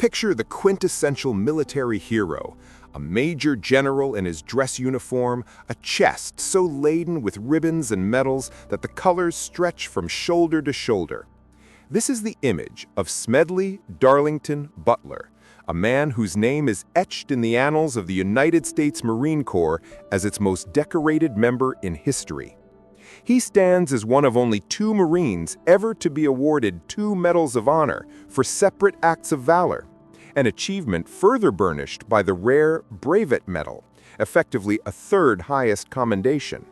Picture the quintessential military hero, a major general in his dress uniform, a chest so laden with ribbons and medals that the colors stretch from shoulder to shoulder. This is the image of Smedley Butler, a man whose name is etched in the annals of the United States Marine Corps as its most decorated member in history. He stands as one of only 2 Marines ever to be awarded 2 Medals of Honor for separate acts of valor, an achievement further burnished by the rare Brevet Medal, effectively a 3rd highest commendation.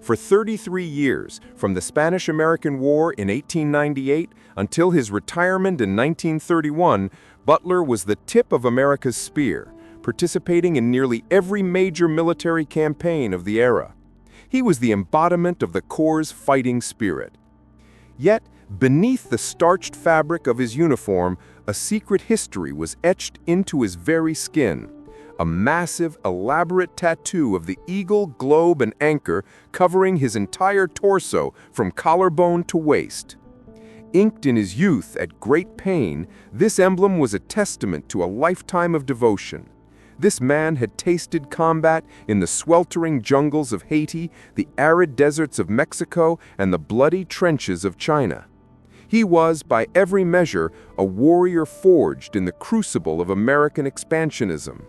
For 33 years, from the Spanish-American War in 1898 until his retirement in 1931, Butler was the tip of America's spear, participating in nearly every major military campaign of the era. He was the embodiment of the Corps' fighting spirit. Yet, beneath the starched fabric of his uniform, a secret history was etched into his very skin. A massive, elaborate tattoo of the eagle, globe, and anchor covering his entire torso from collarbone to waist. Inked in his youth at great pain, this emblem was a testament to a lifetime of devotion. This man had tasted combat in the sweltering jungles of Haiti, the arid deserts of Mexico, and the bloody trenches of China. He was, by every measure, a warrior forged in the crucible of American expansionism.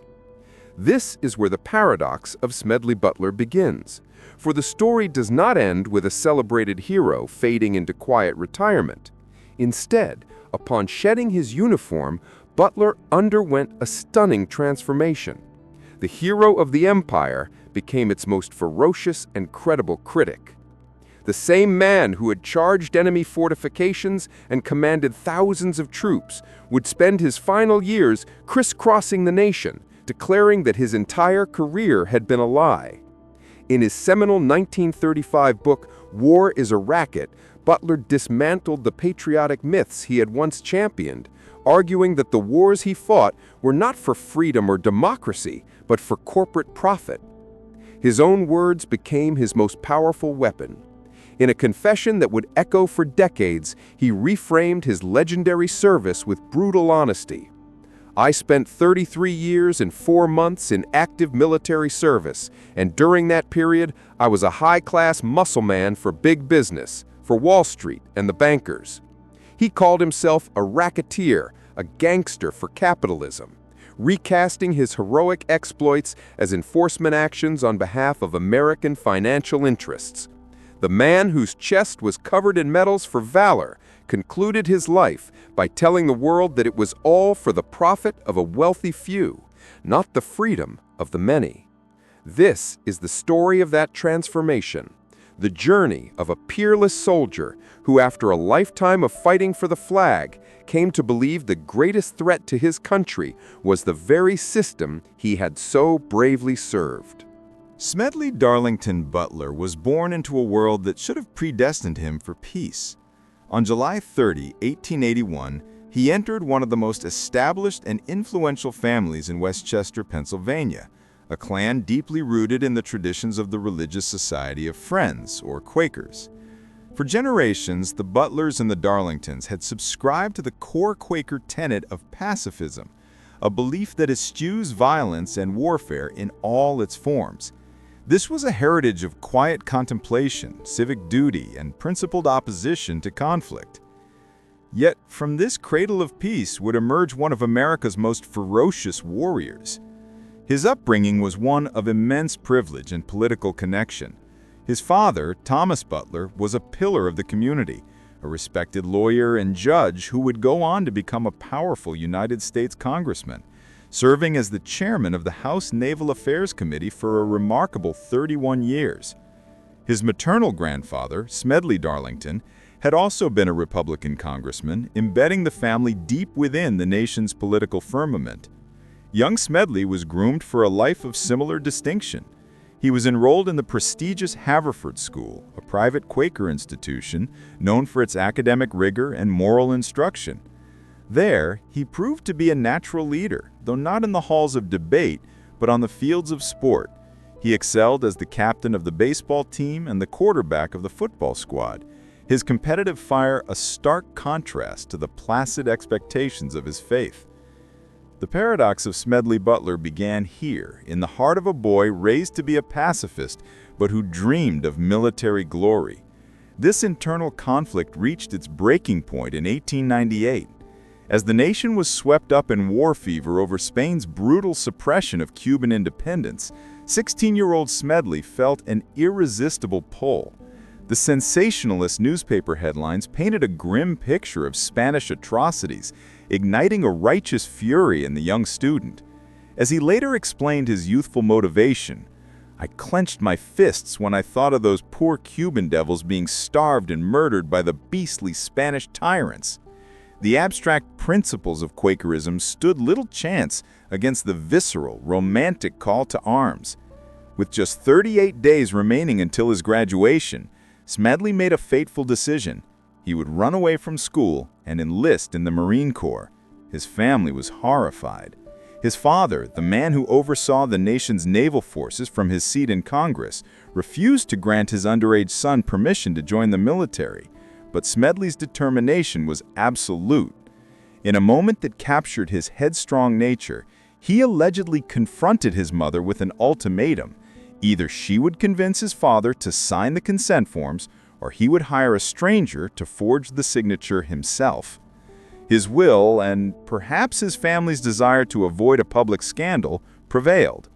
This is where the paradox of Smedley Butler begins, for the story does not end with a celebrated hero fading into quiet retirement. Instead, upon shedding his uniform, Butler underwent a stunning transformation. The hero of the empire became its most ferocious and credible critic. The same man who had charged enemy fortifications and commanded thousands of troops would spend his final years crisscrossing the nation, declaring that his entire career had been a lie. In his seminal 1935 book, War is a Racket, Butler dismantled the patriotic myths he had once championed, arguing that the wars he fought were not for freedom or democracy, but for corporate profit. His own words became his most powerful weapon. In a confession that would echo for decades, he reframed his legendary service with brutal honesty. I spent 33 years and 4 months in active military service, and during that period, I was a high-class muscle man for big business, for Wall Street and the bankers. He called himself a racketeer, a gangster for capitalism, recasting his heroic exploits as enforcement actions on behalf of American financial interests. The man whose chest was covered in medals for valor concluded his life by telling the world that it was all for the profit of a wealthy few, not the freedom of the many. This is the story of that transformation, the journey of a peerless soldier who, after a lifetime of fighting for the flag, came to believe the greatest threat to his country was the very system he had so bravely served. Smedley Butler was born into a world that should have predestined him for peace. On July 30, 1881, he entered one of the most established and influential families in Westchester, Pennsylvania, a clan deeply rooted in the traditions of the Religious Society of Friends, or Quakers. For generations, the Butlers and the Darlingtons had subscribed to the core Quaker tenet of pacifism, a belief that eschews violence and warfare in all its forms. This was a heritage of quiet contemplation, civic duty, and principled opposition to conflict. Yet, from this cradle of peace would emerge one of America's most ferocious warriors. His upbringing was one of immense privilege and political connection. His father, Thomas Butler, was a pillar of the community, a respected lawyer and judge who would go on to become a powerful United States congressman, serving as the chairman of the House Naval Affairs Committee for a remarkable 31 years. His maternal grandfather, Smedley Darlington, had also been a Republican congressman, embedding the family deep within the nation's political firmament. Young Smedley was groomed for a life of similar distinction. He was enrolled in the prestigious Haverford School, a private Quaker institution known for its academic rigor and moral instruction. There, he proved to be a natural leader, though not in the halls of debate, but on the fields of sport. He excelled as the captain of the baseball team and the quarterback of the football squad, his competitive fire a stark contrast to the placid expectations of his faith. The paradox of Smedley Butler began here, in the heart of a boy raised to be a pacifist, but who dreamed of military glory. This internal conflict reached its breaking point in 1898. As the nation was swept up in war fever over Spain's brutal suppression of Cuban independence, 16-year-old Smedley felt an irresistible pull. The sensationalist newspaper headlines painted a grim picture of Spanish atrocities, igniting a righteous fury in the young student. As he later explained his youthful motivation, "I clenched my fists when I thought of those poor Cuban devils being starved and murdered by the beastly Spanish tyrants." The abstract principles of Quakerism stood little chance against the visceral, romantic call to arms. With just 38 days remaining until his graduation, Smedley made a fateful decision. He would run away from school and enlist in the Marine Corps. His family was horrified. His father, the man who oversaw the nation's naval forces from his seat in Congress, refused to grant his underage son permission to join the military. But Smedley's determination was absolute. In a moment that captured his headstrong nature, he allegedly confronted his mother with an ultimatum. Either she would convince his father to sign the consent forms, or he would hire a stranger to forge the signature himself. His will, and perhaps his family's desire to avoid a public scandal, prevailed.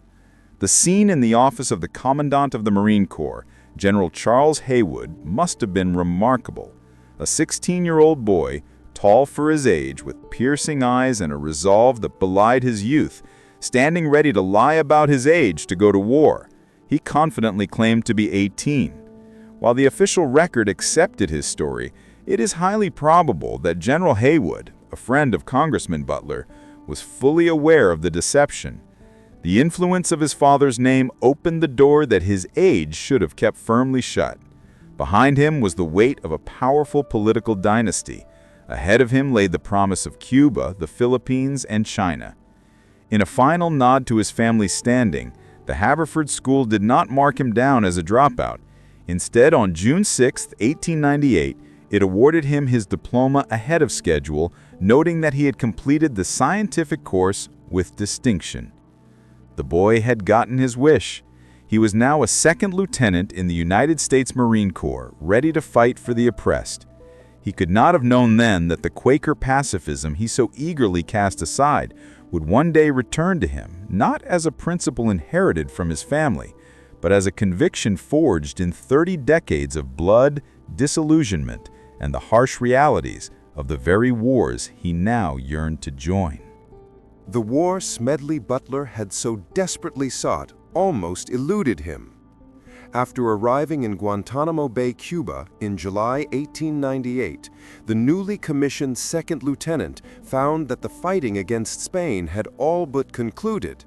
The scene in the office of the Commandant of the Marine Corps, General Charles Haywood, must have been remarkable. A 16-year-old boy, tall for his age, with piercing eyes and a resolve that belied his youth, standing ready to lie about his age to go to war. He confidently claimed to be 18. While the official record accepted his story, it is highly probable that General Haywood, a friend of Congressman Butler, was fully aware of the deception. The influence of his father's name opened the door that his age should have kept firmly shut. Behind him was the weight of a powerful political dynasty. Ahead of him lay the promise of Cuba, the Philippines, and China. In a final nod to his family's standing, the Haverford School did not mark him down as a dropout. Instead, on June 6, 1898, it awarded him his diploma ahead of schedule, noting that he had completed the scientific course with distinction. The boy had gotten his wish. He was now a second lieutenant in the United States Marine Corps, ready to fight for the oppressed. He could not have known then that the Quaker pacifism he so eagerly cast aside would one day return to him, not as a principle inherited from his family, but as a conviction forged in 30 decades of blood, disillusionment, and the harsh realities of the very wars he now yearned to join. The war Smedley Butler had so desperately sought almost eluded him. After arriving in Guantanamo Bay, Cuba, in July 1898, the newly commissioned second lieutenant found that the fighting against Spain had all but concluded.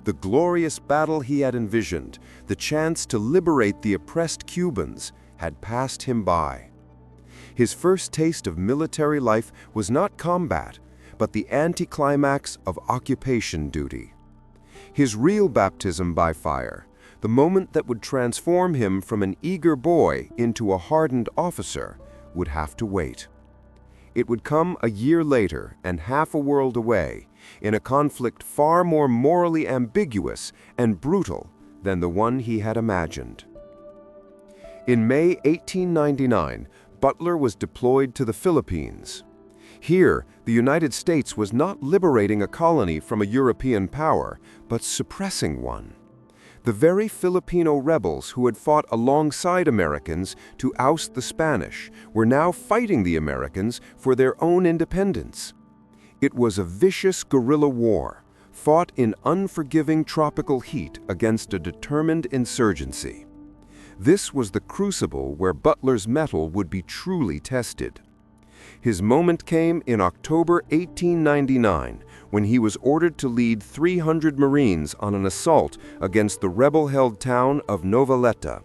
The glorious battle he had envisioned, the chance to liberate the oppressed Cubans, had passed him by. His first taste of military life was not combat, but the anticlimax of occupation duty. His real baptism by fire, the moment that would transform him from an eager boy into a hardened officer, would have to wait. It would come a year later and half a world away, in a conflict far more morally ambiguous and brutal than the one he had imagined. In May 1899, Butler was deployed to the Philippines. Here, the United States was not liberating a colony from a European power, but suppressing one. The very Filipino rebels who had fought alongside Americans to oust the Spanish were now fighting the Americans for their own independence. It was a vicious guerrilla war, fought in unforgiving tropical heat against a determined insurgency. This was the crucible where Butler's mettle would be truly tested. His moment came in October 1899, when he was ordered to lead 300 Marines on an assault against the rebel-held town of Noveleta.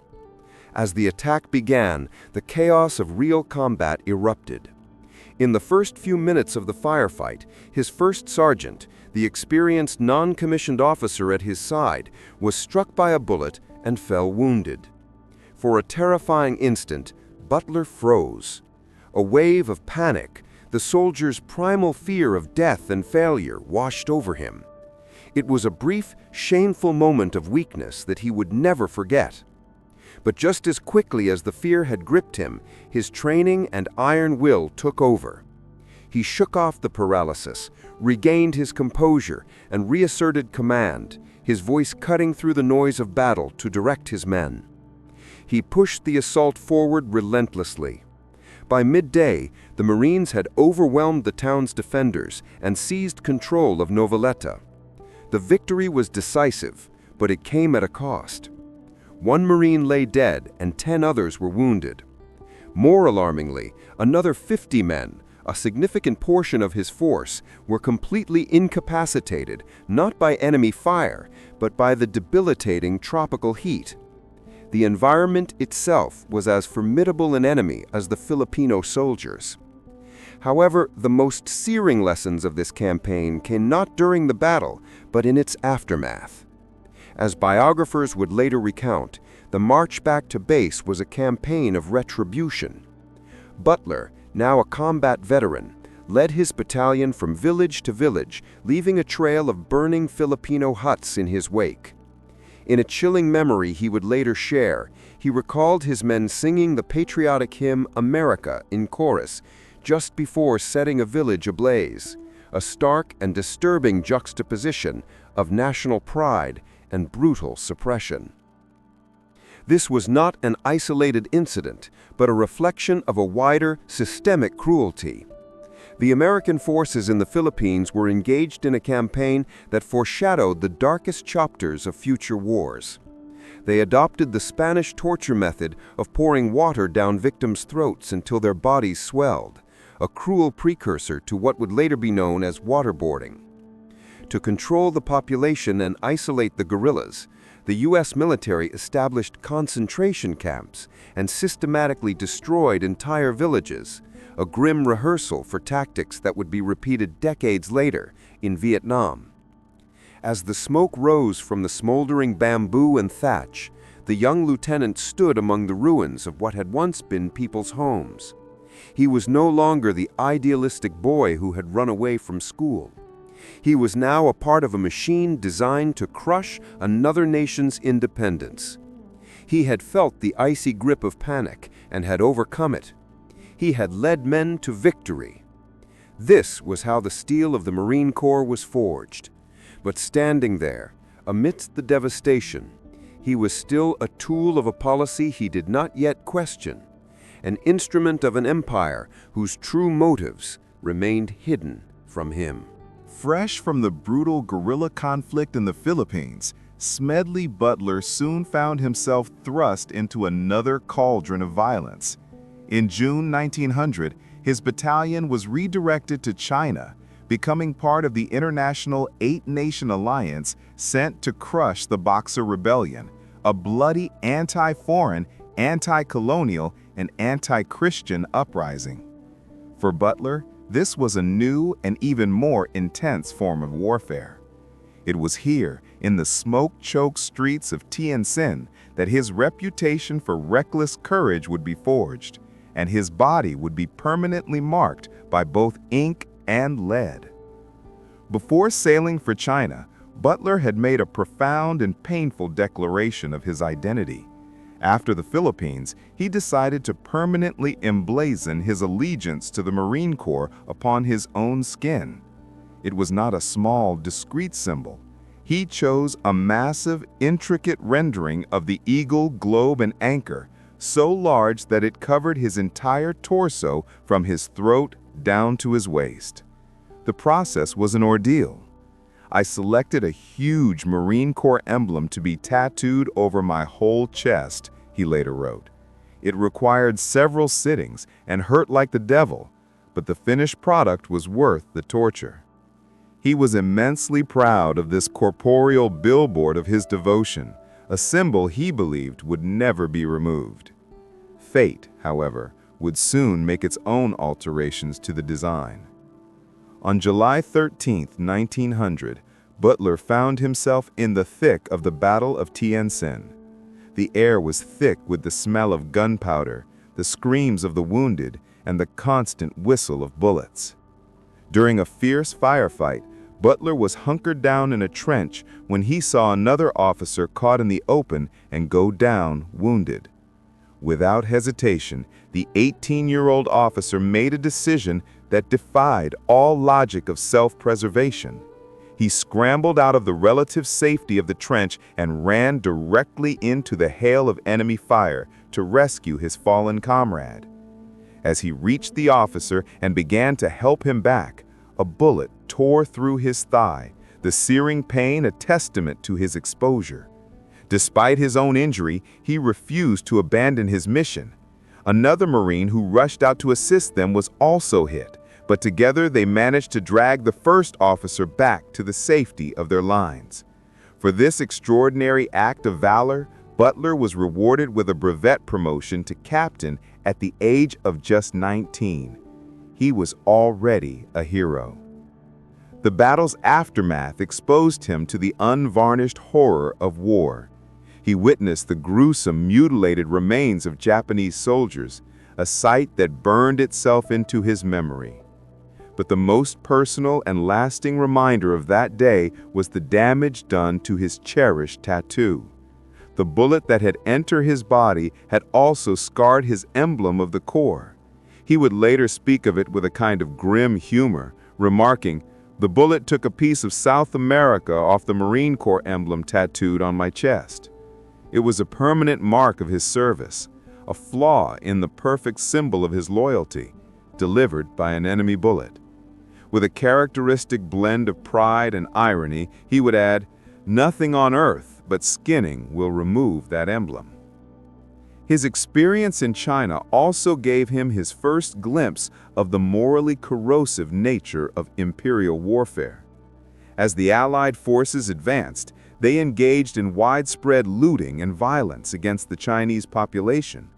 As the attack began, the chaos of real combat erupted. In the first few minutes of the firefight, his first sergeant, the experienced non-commissioned officer at his side, was struck by a bullet and fell wounded. For a terrifying instant, Butler froze. A wave of panic, the The soldier's primal fear of death and failure washed over him. It was a brief, shameful moment of weakness that he would never forget. But just as quickly as the fear had gripped him, his training and iron will took over. He shook off the paralysis, regained his composure, and reasserted command, his voice cutting through the noise of battle to direct his men. He pushed the assault forward relentlessly. By midday, the Marines had overwhelmed the town's defenders and seized control of Noveleta. The victory was decisive, but it came at a cost. 1 Marine lay dead and 10 others were wounded. More alarmingly, another 50 men, a significant portion of his force, were completely incapacitated, not by enemy fire, but by the debilitating tropical heat. The environment itself was as formidable an enemy as the Filipino soldiers. However, the most searing lessons of this campaign came not during the battle, but in its aftermath. As biographers would later recount, the march back to base was a campaign of retribution. Butler, now a combat veteran, led his battalion from village to village, leaving a trail of burning Filipino huts in his wake. In a chilling memory he would later share, he recalled his men singing the patriotic hymn America in chorus just before setting a village ablaze, a stark and disturbing juxtaposition of national pride and brutal suppression. This was not an isolated incident, but a reflection of a wider, systemic cruelty. The American forces in the Philippines were engaged in a campaign that foreshadowed the darkest chapters of future wars. They adopted the Spanish torture method of pouring water down victims' throats until their bodies swelled, a cruel precursor to what would later be known as waterboarding. To control the population and isolate the guerrillas, the U.S. military established concentration camps and systematically destroyed entire villages, a grim rehearsal for tactics that would be repeated decades later in Vietnam. As the smoke rose from the smoldering bamboo and thatch, the young lieutenant stood among the ruins of what had once been people's homes. He was no longer the idealistic boy who had run away from school. He was now a part of a machine designed to crush another nation's independence. He had felt the icy grip of panic and had overcome it. He had led men to victory. This was how the steel of the Marine Corps was forged. But standing there, amidst the devastation, he was still a tool of a policy he did not yet question, an instrument of an empire whose true motives remained hidden from him. Fresh from the brutal guerrilla conflict in the Philippines, Smedley Butler soon found himself thrust into another cauldron of violence. In June 1900, his battalion was redirected to China, becoming part of the international 8-nation alliance sent to crush the Boxer Rebellion, a bloody anti-foreign, anti-colonial, and anti-Christian uprising. For Butler, this was a new and even more intense form of warfare. It was here, in the smoke-choked streets of Tientsin, that his reputation for reckless courage would be forged, and his body would be permanently marked by both ink and lead. Before sailing for China, Butler had made a profound and painful declaration of his identity. After the Philippines, he decided to permanently emblazon his allegiance to the Marine Corps upon his own skin. It was not a small, discreet symbol. He chose a massive, intricate rendering of the eagle, globe, and anchor, so large that it covered his entire torso from his throat down to his waist. The process was an ordeal. I selected a huge Marine Corps emblem to be tattooed over my whole chest, he later wrote. It required several sittings and hurt like the devil, but the finished product was worth the torture. He was immensely proud of this corporeal billboard of his devotion, a symbol he believed would never be removed. Fate, however, would soon make its own alterations to the design. On July 13, 1900, Butler found himself in the thick of the Battle of Tientsin. The air was thick with the smell of gunpowder, the screams of the wounded, and the constant whistle of bullets. During a fierce firefight, Butler was hunkered down in a trench when he saw another officer caught in the open and go down wounded. Without hesitation, the 18-year-old officer made a decision that defied all logic of self-preservation. He scrambled out of the relative safety of the trench and ran directly into the hail of enemy fire to rescue his fallen comrade. As he reached the officer and began to help him back, a bullet tore through his thigh, the searing pain a testament to his exposure. Despite his own injury, he refused to abandon his mission. Another Marine who rushed out to assist them was also hit, but together they managed to drag the first officer back to the safety of their lines. For this extraordinary act of valor, Butler was rewarded with a brevet promotion to captain at the age of just 19. He was already a hero. The battle's aftermath exposed him to the unvarnished horror of war. He witnessed the gruesome, mutilated remains of Japanese soldiers, a sight that burned itself into his memory. But the most personal and lasting reminder of that day was the damage done to his cherished tattoo. The bullet that had entered his body had also scarred his emblem of the Corps. He would later speak of it with a kind of grim humor, remarking, "The bullet took a piece of South America off the Marine Corps emblem tattooed on my chest." It was a permanent mark of his service, a flaw in the perfect symbol of his loyalty, delivered by an enemy bullet. With a characteristic blend of pride and irony, he would add, "Nothing on earth but skinning will remove that emblem." His experience in China also gave him his first glimpse of the morally corrosive nature of imperial warfare. As the Allied forces advanced, they engaged in widespread looting and violence against the Chinese population.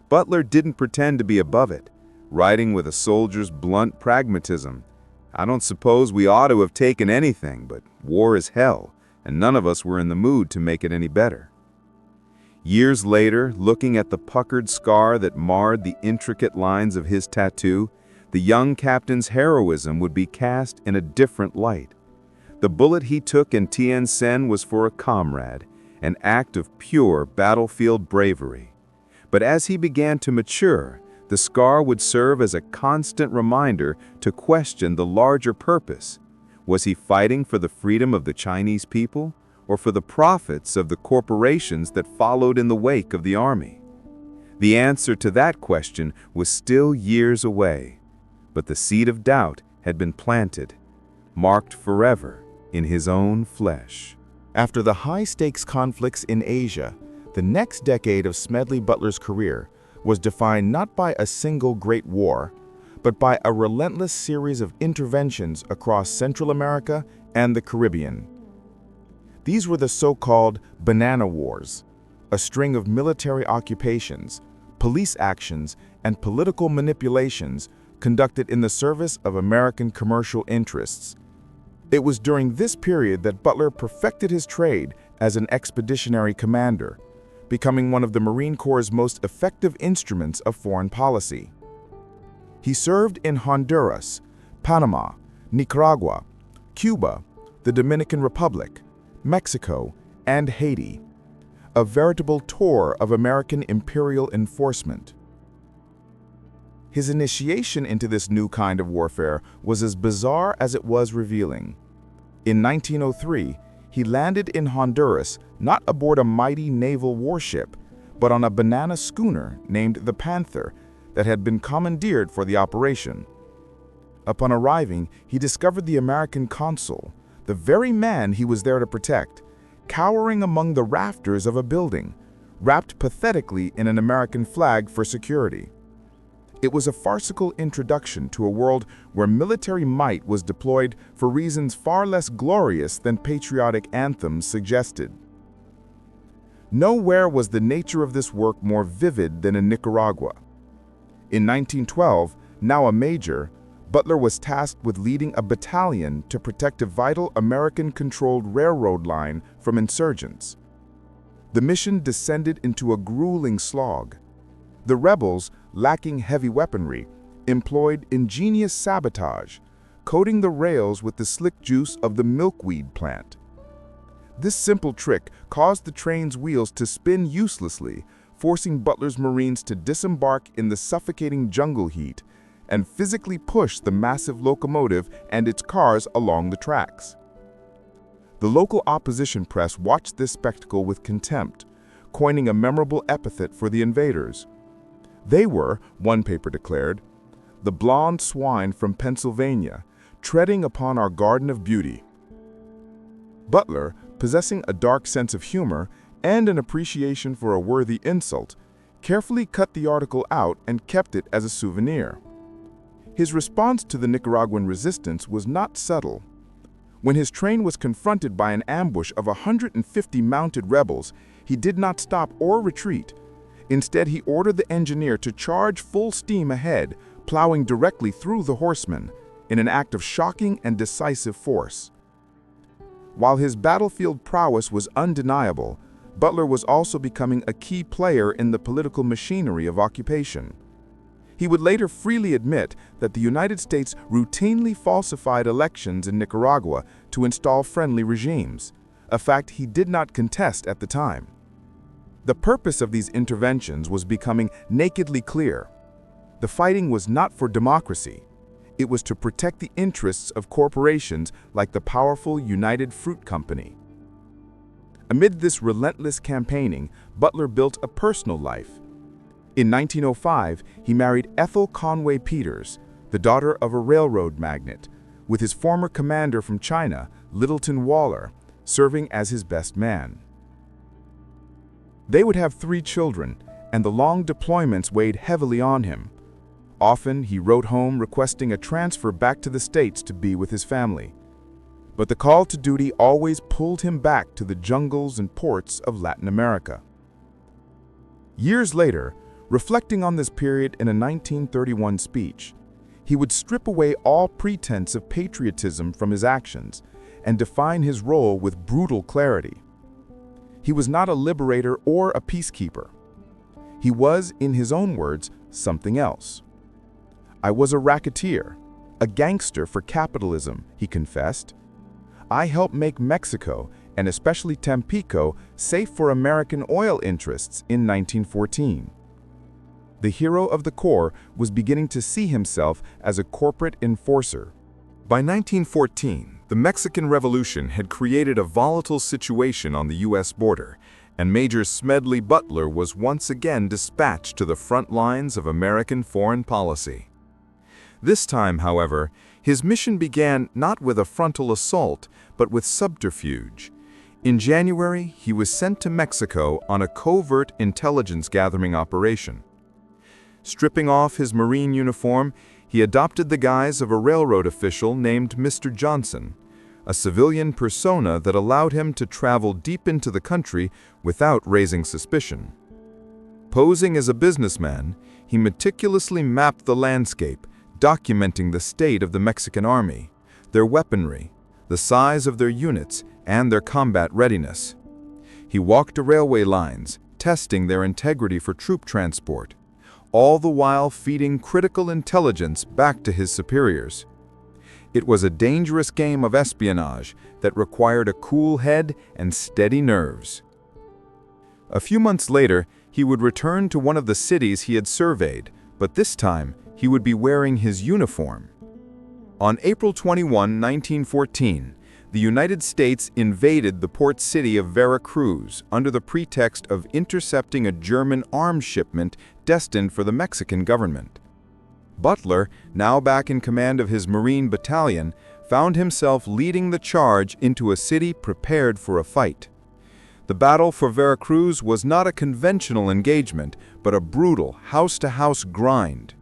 Butler didn't pretend to be above it, writing with a soldier's blunt pragmatism, "I don't suppose we ought to have taken anything, but war is hell, and none of us were in the mood to make it any better." Years later, looking at the puckered scar that marred the intricate lines of his tattoo, the young captain's heroism would be cast in a different light. The bullet he took in Tien Sen was for a comrade, an act of pure battlefield bravery. But as he began to mature, the scar would serve as a constant reminder to question the larger purpose. Was he fighting for the freedom of the Chinese people, or for the profits of the corporations that followed in the wake of the army? The answer to that question was still years away, but the seed of doubt had been planted, marked forever in his own flesh. After the high-stakes conflicts in Asia, the next decade of Smedley Butler's career was defined not by a single great war, but by a relentless series of interventions across Central America and the Caribbean. These were the so-called Banana Wars, a string of military occupations, police actions, and political manipulations conducted in the service of American commercial interests. It was during this period that Butler perfected his trade as an expeditionary commander, becoming one of the Marine Corps' most effective instruments of foreign policy. He served in Honduras, Panama, Nicaragua, Cuba, the Dominican Republic, Mexico, and Haiti, a veritable tour of American imperial enforcement. His initiation into this new kind of warfare was as bizarre as it was revealing. In 1903, he landed in Honduras not aboard a mighty naval warship, but on a banana schooner named the Panther that had been commandeered for the operation. Upon arriving, he discovered the American consul, the very man he was there to protect, cowering among the rafters of a building, wrapped pathetically in an American flag for security. It was a farcical introduction to a world where military might was deployed for reasons far less glorious than patriotic anthems suggested. Nowhere was the nature of this work more vivid than in Nicaragua. In 1912, now a major, Butler was tasked with leading a battalion to protect a vital American-controlled railroad line from insurgents. The mission descended into a grueling slog. The rebels, lacking heavy weaponry, employed ingenious sabotage, coating the rails with the slick juice of the milkweed plant. This simple trick caused the train's wheels to spin uselessly, forcing Butler's Marines to disembark in the suffocating jungle heat and physically push the massive locomotive and its cars along the tracks. The local opposition press watched this spectacle with contempt, coining a memorable epithet for the invaders. They were, one paper declared, the blonde swine from Pennsylvania, treading upon our garden of beauty. Butler, possessing a dark sense of humor and an appreciation for a worthy insult, carefully cut the article out and kept it as a souvenir. His response to the Nicaraguan resistance was not subtle. When his train was confronted by an ambush of 150 mounted rebels, he did not stop or retreat. Instead, he ordered the engineer to charge full steam ahead, plowing directly through the horsemen, in an act of shocking and decisive force. While his battlefield prowess was undeniable, Butler was also becoming a key player in the political machinery of occupation. He would later freely admit that the United States routinely falsified elections in Nicaragua to install friendly regimes, a fact he did not contest at the time. The purpose of these interventions was becoming nakedly clear. The fighting was not for democracy. It was to protect the interests of corporations like the powerful United Fruit Company. Amid this relentless campaigning, Butler built a personal life. In 1905, he married Ethel Conway Peters, the daughter of a railroad magnate, with his former commander from China, Littleton Waller, serving as his best man. They would have 3 children, and the long deployments weighed heavily on him. Often, he wrote home requesting a transfer back to the States to be with his family. But the call to duty always pulled him back to the jungles and ports of Latin America. Years later, reflecting on this period in a 1931 speech, he would strip away all pretense of patriotism from his actions and define his role with brutal clarity. He was not a liberator or a peacekeeper. He was, in his own words, something else. "I was a racketeer, a gangster for capitalism," he confessed. "I helped make Mexico, and especially Tampico, safe for American oil interests in 1914. The hero of the Corps was beginning to see himself as a corporate enforcer. By 1914, the Mexican Revolution had created a volatile situation on the U.S. border, and Major Smedley Butler was once again dispatched to the front lines of American foreign policy. This time, however, his mission began not with a frontal assault, but with subterfuge. In January, he was sent to Mexico on a covert intelligence-gathering operation. Stripping off his Marine uniform, he adopted the guise of a railroad official named Mr. Johnson, a civilian persona that allowed him to travel deep into the country without raising suspicion. Posing as a businessman, he meticulously mapped the landscape, documenting the state of the Mexican army, their weaponry, the size of their units, and their combat readiness. He walked the railway lines, testing their integrity for troop transport, all the while feeding critical intelligence back to his superiors. It was a dangerous game of espionage that required a cool head and steady nerves. A few months later, he would return to one of the cities he had surveyed, but this time he would be wearing his uniform. On April 21, 1914, the United States invaded the port city of Veracruz under the pretext of intercepting a German arms shipment destined for the Mexican government. Butler, now back in command of his Marine battalion, found himself leading the charge into a city prepared for a fight. The battle for Veracruz was not a conventional engagement, but a brutal house-to-house grind.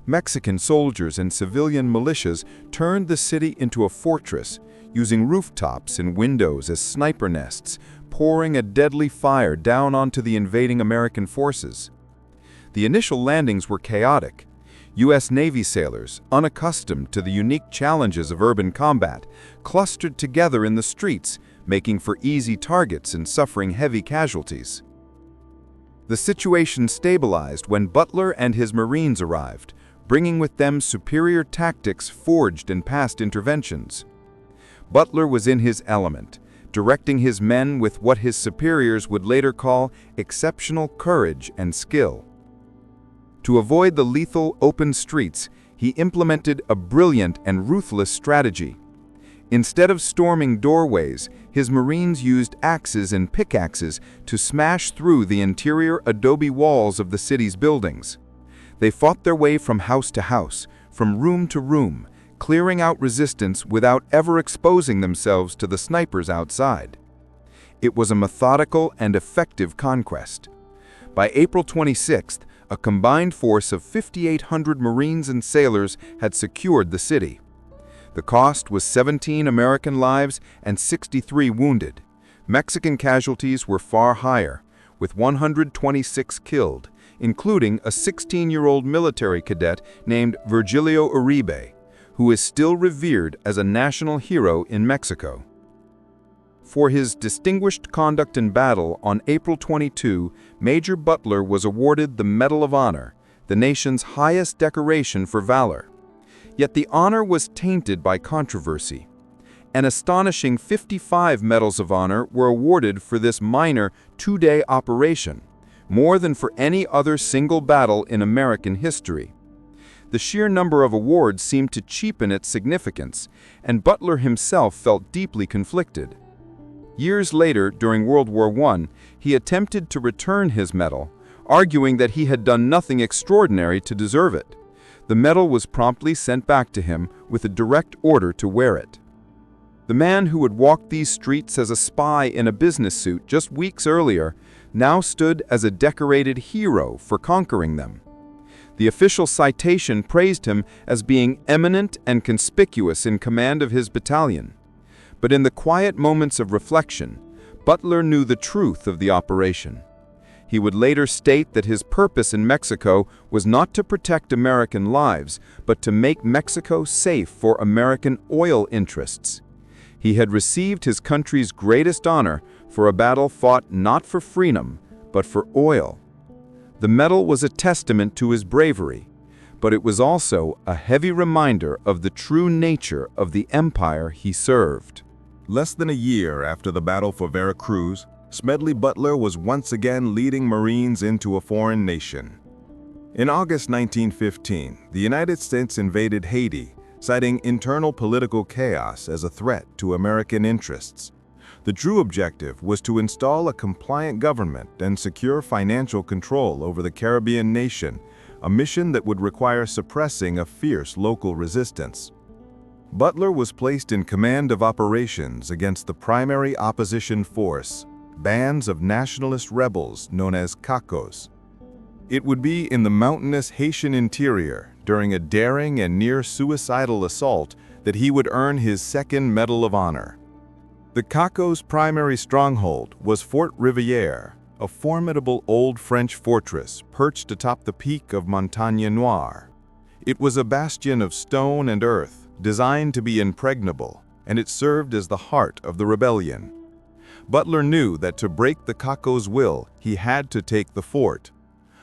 Mexican soldiers and civilian militias turned the city into a fortress, using rooftops and windows as sniper nests, pouring a deadly fire down onto the invading American forces. The initial landings were chaotic. U.S. Navy sailors, unaccustomed to the unique challenges of urban combat, clustered together in the streets, making for easy targets and suffering heavy casualties. The situation stabilized when Butler and his Marines arrived, bringing with them superior tactics forged in past interventions. Butler was in his element, directing his men with what his superiors would later call exceptional courage and skill. To avoid the lethal open streets, he implemented a brilliant and ruthless strategy. Instead of storming doorways, his Marines used axes and pickaxes to smash through the interior adobe walls of the city's buildings. They fought their way from house to house, from room to room, clearing out resistance without ever exposing themselves to the snipers outside. It was a methodical and effective conquest. By April 26th, a combined force of 5,800 Marines and sailors had secured the city. The cost was 17 American lives and 63 wounded. Mexican casualties were far higher, with 126 killed, including a 16-year-old military cadet named Virgilio Uribe, who is still revered as a national hero in Mexico. For his distinguished conduct in battle on April 22, Major Butler was awarded the Medal of Honor, the nation's highest decoration for valor. Yet the honor was tainted by controversy. An astonishing 55 Medals of Honor were awarded for this minor two-day operation, more than for any other single battle in American history. The sheer number of awards seemed to cheapen its significance, and Butler himself felt deeply conflicted. Years later, during World War I, he attempted to return his medal, arguing that he had done nothing extraordinary to deserve it. The medal was promptly sent back to him with a direct order to wear it. The man who had walked these streets as a spy in a business suit just weeks earlier now stood as a decorated hero for conquering them. The official citation praised him as being eminent and conspicuous in command of his battalion. But in the quiet moments of reflection, Butler knew the truth of the operation. He would later state that his purpose in Mexico was not to protect American lives, but to make Mexico safe for American oil interests. He had received his country's greatest honor for a battle fought not for freedom, but for oil. The medal was a testament to his bravery, but it was also a heavy reminder of the true nature of the empire he served. Less than a year after the battle for Veracruz, Smedley Butler was once again leading Marines into a foreign nation. In August 1915, the United States invaded Haiti, citing internal political chaos as a threat to American interests. The true objective was to install a compliant government and secure financial control over the Caribbean nation, a mission that would require suppressing a fierce local resistance. Butler was placed in command of operations against the primary opposition force, bands of nationalist rebels known as Cacos. It would be in the mountainous Haitian interior, during a daring and near-suicidal assault, that he would earn his second Medal of Honor. The Cacos' primary stronghold was Fort Rivière, a formidable old French fortress perched atop the peak of Montagne Noire. It was a bastion of stone and earth, designed to be impregnable, and it served as the heart of the rebellion. Butler knew that to break the Cacos' will, he had to take the fort.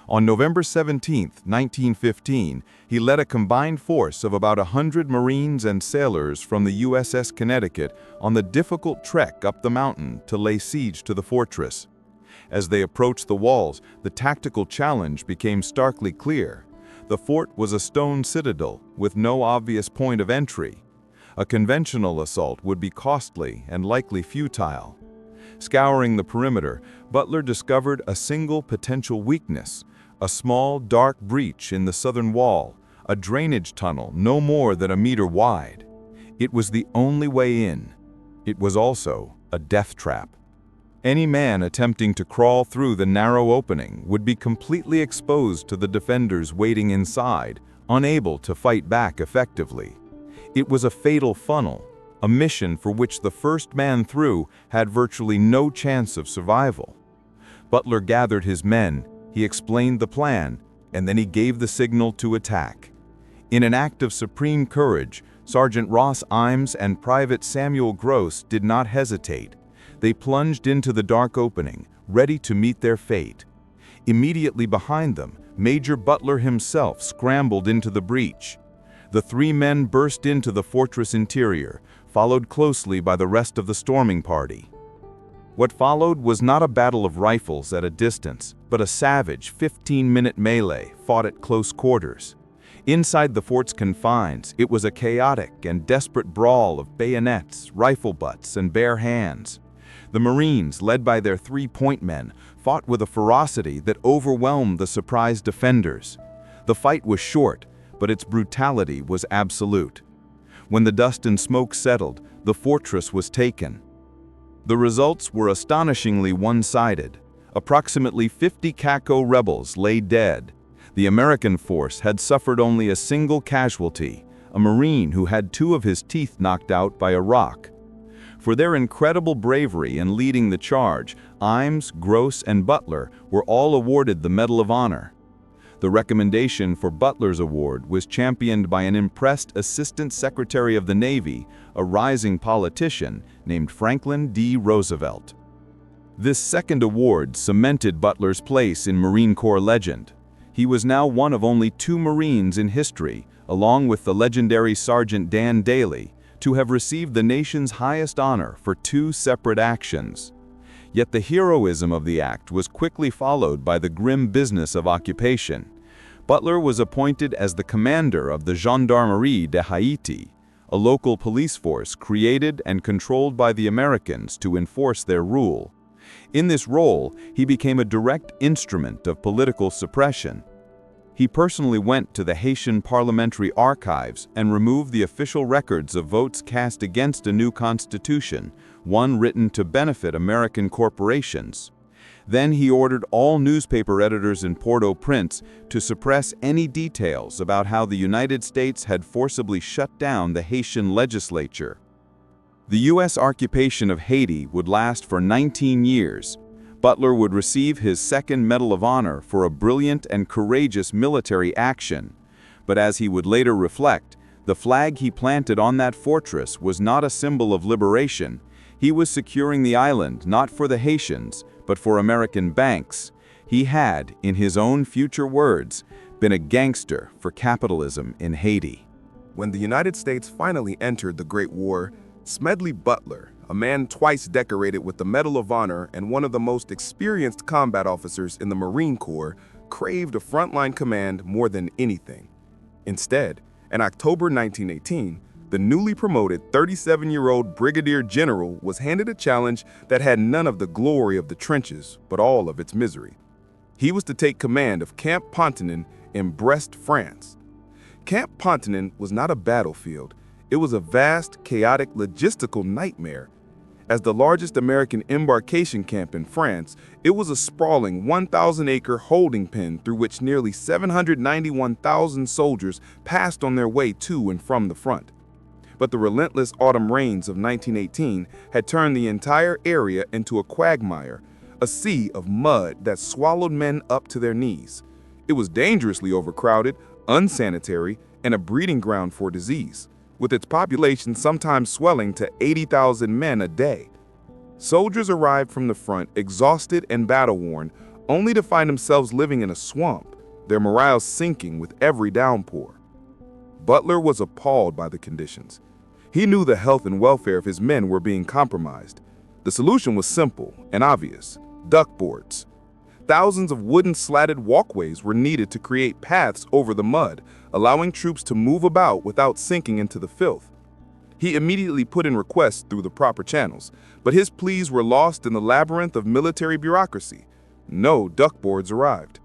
On November 17, 1915, he led a combined force of about 100 Marines and sailors from the USS Connecticut on the difficult trek up the mountain to lay siege to the fortress. As they approached the walls, the tactical challenge became starkly clear. The fort was a stone citadel with no obvious point of entry. A conventional assault would be costly and likely futile. Scouring the perimeter, Butler discovered a single potential weakness: a small, dark breach in the southern wall, a drainage tunnel no more than a meter wide. It was the only way in. It was also a death trap. Any man attempting to crawl through the narrow opening would be completely exposed to the defenders waiting inside, unable to fight back effectively. It was a fatal funnel, a mission for which the first man through had virtually no chance of survival. Butler gathered his men, he explained the plan, and then he gave the signal to attack. In an act of supreme courage, Sergeant Ross Imes and Private Samuel Gross did not hesitate. They plunged into the dark opening, ready to meet their fate. Immediately behind them, Major Butler himself scrambled into the breach. The three men burst into the fortress interior, followed closely by the rest of the storming party. What followed was not a battle of rifles at a distance, but a savage 15-minute melee fought at close quarters. Inside the fort's confines, it was a chaotic and desperate brawl of bayonets, rifle butts, and bare hands. The Marines, led by their three-point men, fought with a ferocity that overwhelmed the surprised defenders. The fight was short, but its brutality was absolute. When the dust and smoke settled, the fortress was taken. The results were astonishingly one-sided. Approximately 50 Quaker rebels lay dead. The American force had suffered only a single casualty, a Marine who had 2 of his teeth knocked out by a rock. For their incredible bravery in leading the charge, Imes, Gross, and Butler were all awarded the Medal of Honor. The recommendation for Butler's award was championed by an impressed Assistant Secretary of the Navy, a rising politician named Franklin D. Roosevelt. This second award cemented Butler's place in Marine Corps legend. He was now one of only 2 Marines in history, along with the legendary Sergeant Dan Daly, to have received the nation's highest honor for 2 separate actions. Yet the heroism of the act was quickly followed by the grim business of occupation. Butler was appointed as the commander of the Gendarmerie de Haiti, a local police force created and controlled by the Americans to enforce their rule. In this role, he became a direct instrument of political suppression. He personally went to the Haitian parliamentary archives and removed the official records of votes cast against a new constitution, one written to benefit American corporations. Then he ordered all newspaper editors in Port-au-Prince to suppress any details about how the United States had forcibly shut down the Haitian legislature. The U.S. occupation of Haiti would last for 19 years. Butler would receive his second Medal of Honor for a brilliant and courageous military action. But as he would later reflect, the flag he planted on that fortress was not a symbol of liberation. He was securing the island not for the Haitians, but for American banks. He had, in his own future words, been a gangster for capitalism in Haiti. When the United States finally entered the Great War, Smedley Butler, a man twice decorated with the Medal of Honor and one of the most experienced combat officers in the Marine Corps, craved a frontline command more than anything. Instead, in October 1918, the newly promoted 37-year-old brigadier general was handed a challenge that had none of the glory of the trenches, but all of its misery. He was to take command of Camp Pontonin in Brest, France. Camp Pontonin was not a battlefield. It was a vast, chaotic logistical nightmare. As the largest American embarkation camp in France, it was a sprawling 1,000-acre holding pen through which nearly 791,000 soldiers passed on their way to and from the front. But the relentless autumn rains of 1918 had turned the entire area into a quagmire, a sea of mud that swallowed men up to their knees. It was dangerously overcrowded, unsanitary, and a breeding ground for disease, with its population sometimes swelling to 80,000 men a day. Soldiers arrived from the front exhausted and battle-worn, only to find themselves living in a swamp, their morale sinking with every downpour. Butler was appalled by the conditions. He knew the health and welfare of his men were being compromised. The solution was simple and obvious: duckboards. Thousands of wooden slatted walkways were needed to create paths over the mud, allowing troops to move about without sinking into the filth. He immediately put in requests through the proper channels, but his pleas were lost in the labyrinth of military bureaucracy. No duckboards arrived.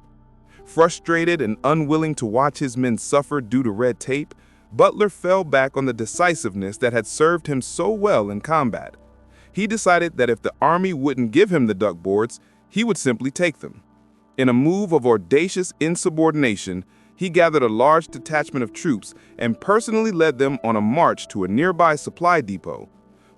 Frustrated and unwilling to watch his men suffer due to red tape, Butler fell back on the decisiveness that had served him so well in combat. He decided that if the army wouldn't give him the duckboards, he would simply take them. In a move of audacious insubordination, he gathered a large detachment of troops and personally led them on a march to a nearby supply depot.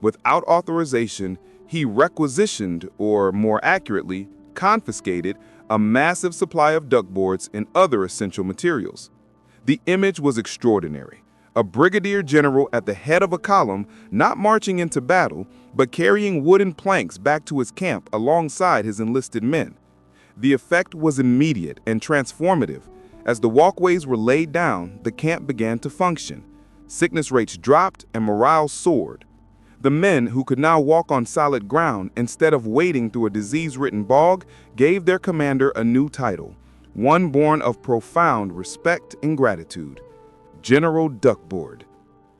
Without authorization, he requisitioned, or more accurately, confiscated, a massive supply of duckboards and other essential materials. The image was extraordinary. A brigadier general at the head of a column, not marching into battle, but carrying wooden planks back to his camp alongside his enlisted men. The effect was immediate and transformative. As the walkways were laid down, the camp began to function. Sickness rates dropped and morale soared. The men, who could now walk on solid ground instead of wading through a disease-ridden bog, gave their commander a new title, one born of profound respect and gratitude: General Duckboard.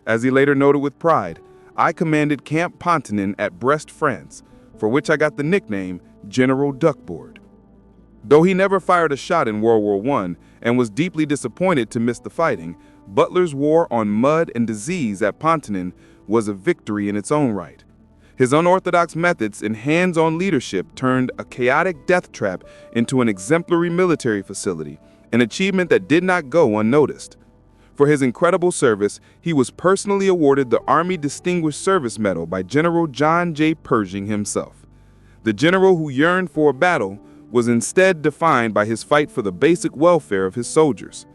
As he later noted with pride, "I commanded Camp Pontonin at Brest, France, for which I got the nickname General Duckboard." Though he never fired a shot in World War I and was deeply disappointed to miss the fighting, Butler's war on mud and disease at Pontonin was a victory in its own right. His unorthodox methods and hands-on leadership turned a chaotic death trap into an exemplary military facility, an achievement that did not go unnoticed. For his incredible service, he was personally awarded the Army Distinguished Service Medal by General John J. Pershing himself. The general who yearned for a battle was instead defined by his fight for the basic welfare of his soldiers,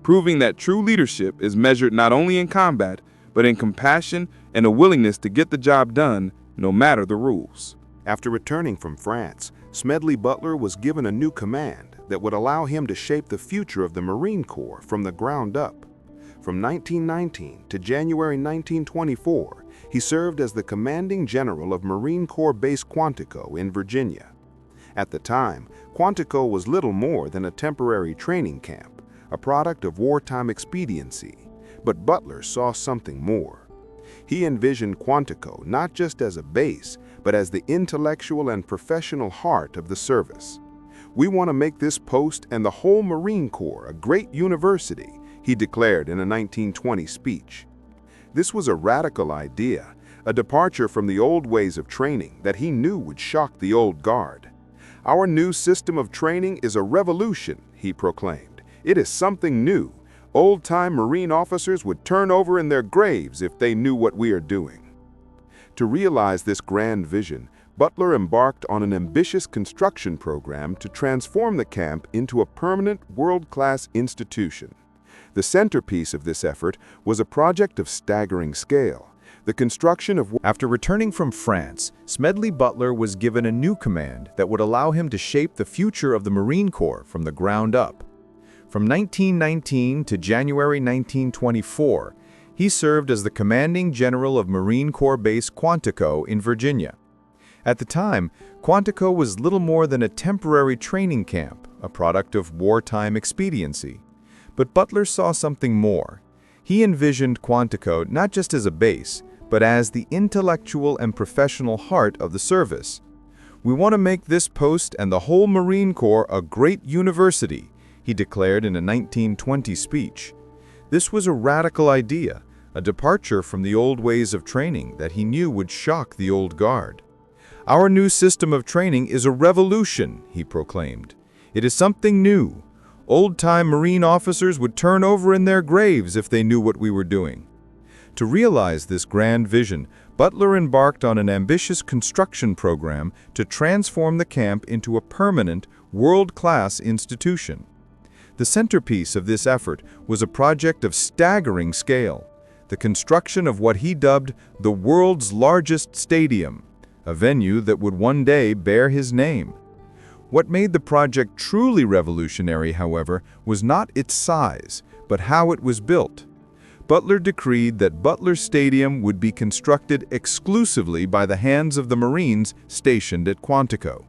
proving that true leadership is measured not only in combat, but in compassion and a willingness to get the job done, no matter the rules. After returning from France, Smedley Butler was given a new command that would allow him to shape the future of the Marine Corps from the ground up. From 1919 to January 1924, he served as the commanding general of Marine Corps Base Quantico in Virginia. At the time, Quantico was little more than a temporary training camp, a product of wartime expediency. But Butler saw something more. He envisioned Quantico not just as a base, but as the intellectual and professional heart of the service. "We want to make this post and the whole Marine Corps a great university," he declared in a 1920 speech. This was a radical idea, a departure from the old ways of training that he knew would shock the old guard. "Our new system of training is a revolution," he proclaimed. "It is something new. Old-time Marine officers would turn over in their graves if they knew what we are doing." To realize this grand vision, Butler embarked on an ambitious construction program to transform the camp into a permanent, world-class institution. The centerpiece of this effort was a project of staggering scale. The construction of... After returning from France, Smedley Butler was given a new command that would allow him to shape the future of the Marine Corps from the ground up. From 1919 to January 1924, he served as the commanding general of Marine Corps Base Quantico in Virginia. At the time, Quantico was little more than a temporary training camp, a product of wartime expediency. But Butler saw something more. He envisioned Quantico not just as a base, but as the intellectual and professional heart of the service. "We want to make this post and the whole Marine Corps a great university," he declared in a 1920 speech. This was a radical idea, a departure from the old ways of training that he knew would shock the old guard. "Our new system of training is a revolution," he proclaimed. "It is something new. Old-time Marine officers would turn over in their graves if they knew what we were doing." To realize this grand vision, Butler embarked on an ambitious construction program to transform the camp into a permanent, world-class institution. The centerpiece of this effort was a project of staggering scale, the construction of what he dubbed the world's largest stadium, a venue that would one day bear his name. What made the project truly revolutionary, however, was not its size, but how it was built. Butler decreed that Butler Stadium would be constructed exclusively by the hands of the Marines stationed at Quantico.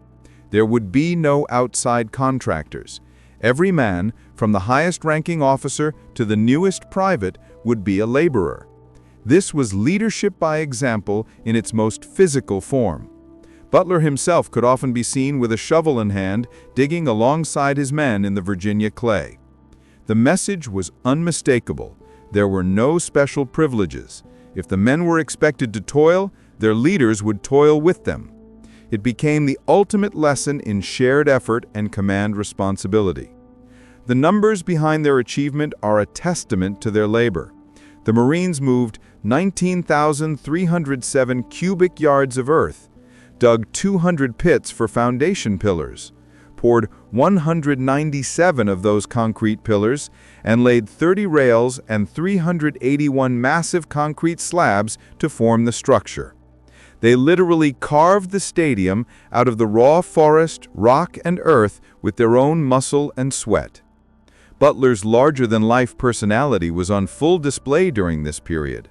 There would be no outside contractors. Every man, from the highest-ranking officer to the newest private, would be a laborer. This was leadership by example in its most physical form. Butler himself could often be seen with a shovel in hand, digging alongside his men in the Virginia clay. The message was unmistakable. There were no special privileges. If the men were expected to toil, their leaders would toil with them. It became the ultimate lesson in shared effort and command responsibility. The numbers behind their achievement are a testament to their labor. The Marines moved 19,307 cubic yards of earth, dug 200 pits for foundation pillars, poured 197 of those concrete pillars, and laid 30 rails and 381 massive concrete slabs to form the structure. They literally carved the stadium out of the raw forest, rock, and earth with their own muscle and sweat. Butler's larger-than-life personality was on full display during this period.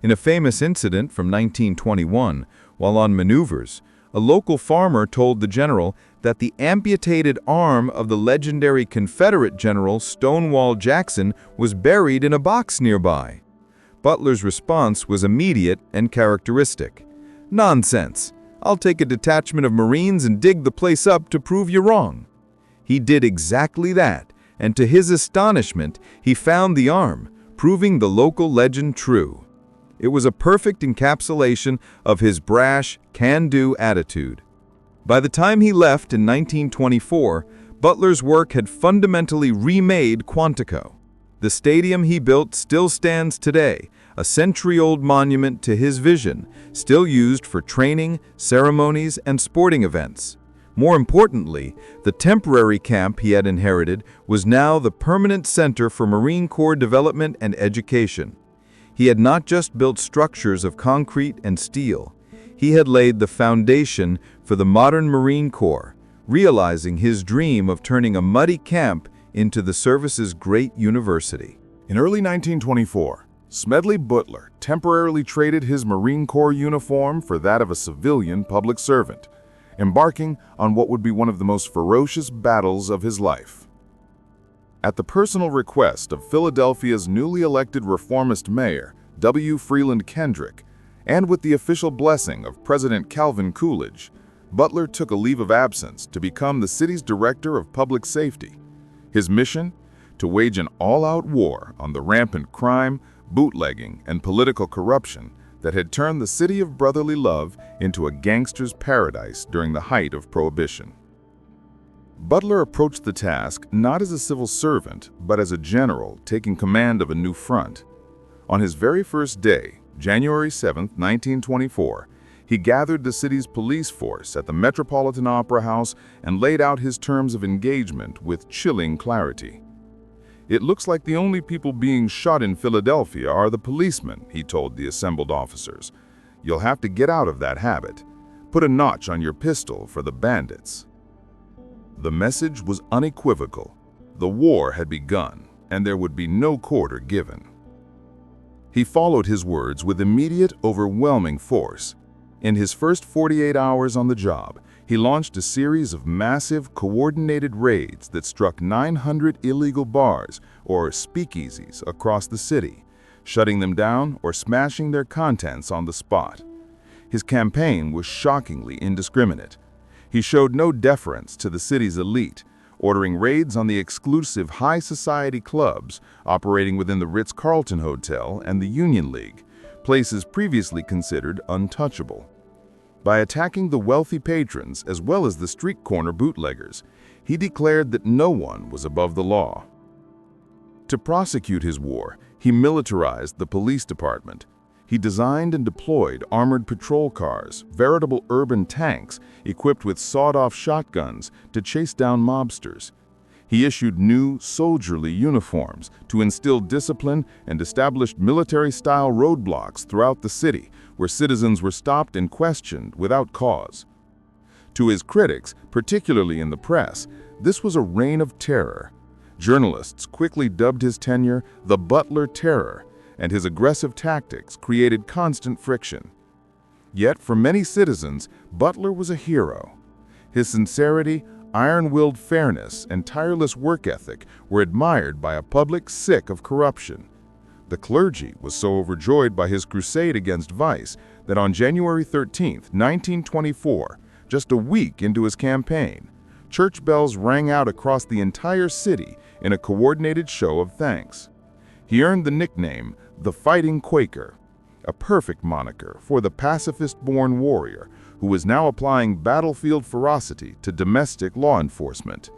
In a famous incident from 1921, while on maneuvers, a local farmer told the general that the amputated arm of the legendary Confederate general Stonewall Jackson was buried in a box nearby. Butler's response was immediate and characteristic. "Nonsense! I'll take a detachment of Marines and dig the place up to prove you wrong." He did exactly that, and to his astonishment, he found the arm, proving the local legend true. It was a perfect encapsulation of his brash, can-do attitude. By the time he left in 1924, Butler's work had fundamentally remade Quantico. The stadium he built still stands today, a century-old monument to his vision, still used for training, ceremonies, and sporting events. More importantly, the temporary camp he had inherited was now the permanent center for Marine Corps development and education. He had not just built structures of concrete and steel. He had laid the foundation for the modern Marine Corps, realizing his dream of turning a muddy camp into the service's great university. In early 1924, Smedley Butler temporarily traded his Marine Corps uniform for that of a civilian public servant, embarking on what would be one of the most ferocious battles of his life. At the personal request of Philadelphia's newly elected reformist mayor, W. Freeland Kendrick, and with the official blessing of President Calvin Coolidge, Butler took a leave of absence to become the city's director of public safety. His mission? To wage an all-out war on the rampant crime, bootlegging, and political corruption that had turned the city of brotherly love into a gangster's paradise during the height of Prohibition. Butler approached the task not as a civil servant, but as a general taking command of a new front. On his very first day, January 7, 1924, he gathered the city's police force at the Metropolitan Opera House and laid out his terms of engagement with chilling clarity. "It looks like the only people being shot in Philadelphia are the policemen," he told the assembled officers. "You'll have to get out of that habit. Put a notch on your pistol for the bandits." The message was unequivocal. The war had begun, and there would be no quarter given. He followed his words with immediate, overwhelming force. In his first 48 hours on the job, he launched a series of massive, coordinated raids that struck 900 illegal bars, or speakeasies, across the city, shutting them down or smashing their contents on the spot. His campaign was shockingly indiscriminate. He showed no deference to the city's elite, ordering raids on the exclusive high society clubs operating within the Ritz-Carlton Hotel and the Union League, places previously considered untouchable. By attacking the wealthy patrons as well as the street corner bootleggers, he declared that no one was above the law. To prosecute his war, he militarized the police department. He designed and deployed armored patrol cars, veritable urban tanks equipped with sawed-off shotguns to chase down mobsters. He issued new, soldierly uniforms to instill discipline and established military-style roadblocks throughout the city, where citizens were stopped and questioned without cause. To his critics, particularly in the press, this was a reign of terror. Journalists quickly dubbed his tenure the Butler Terror, and his aggressive tactics created constant friction. Yet for many citizens, Butler was a hero. His sincerity, iron-willed fairness, and tireless work ethic were admired by a public sick of corruption. The clergy was so overjoyed by his crusade against vice that on January 13, 1924, just a week into his campaign, church bells rang out across the entire city in a coordinated show of thanks. He earned the nickname the Fighting Quaker, a perfect moniker for the pacifist-born warrior who was now applying battlefield ferocity to domestic law enforcement.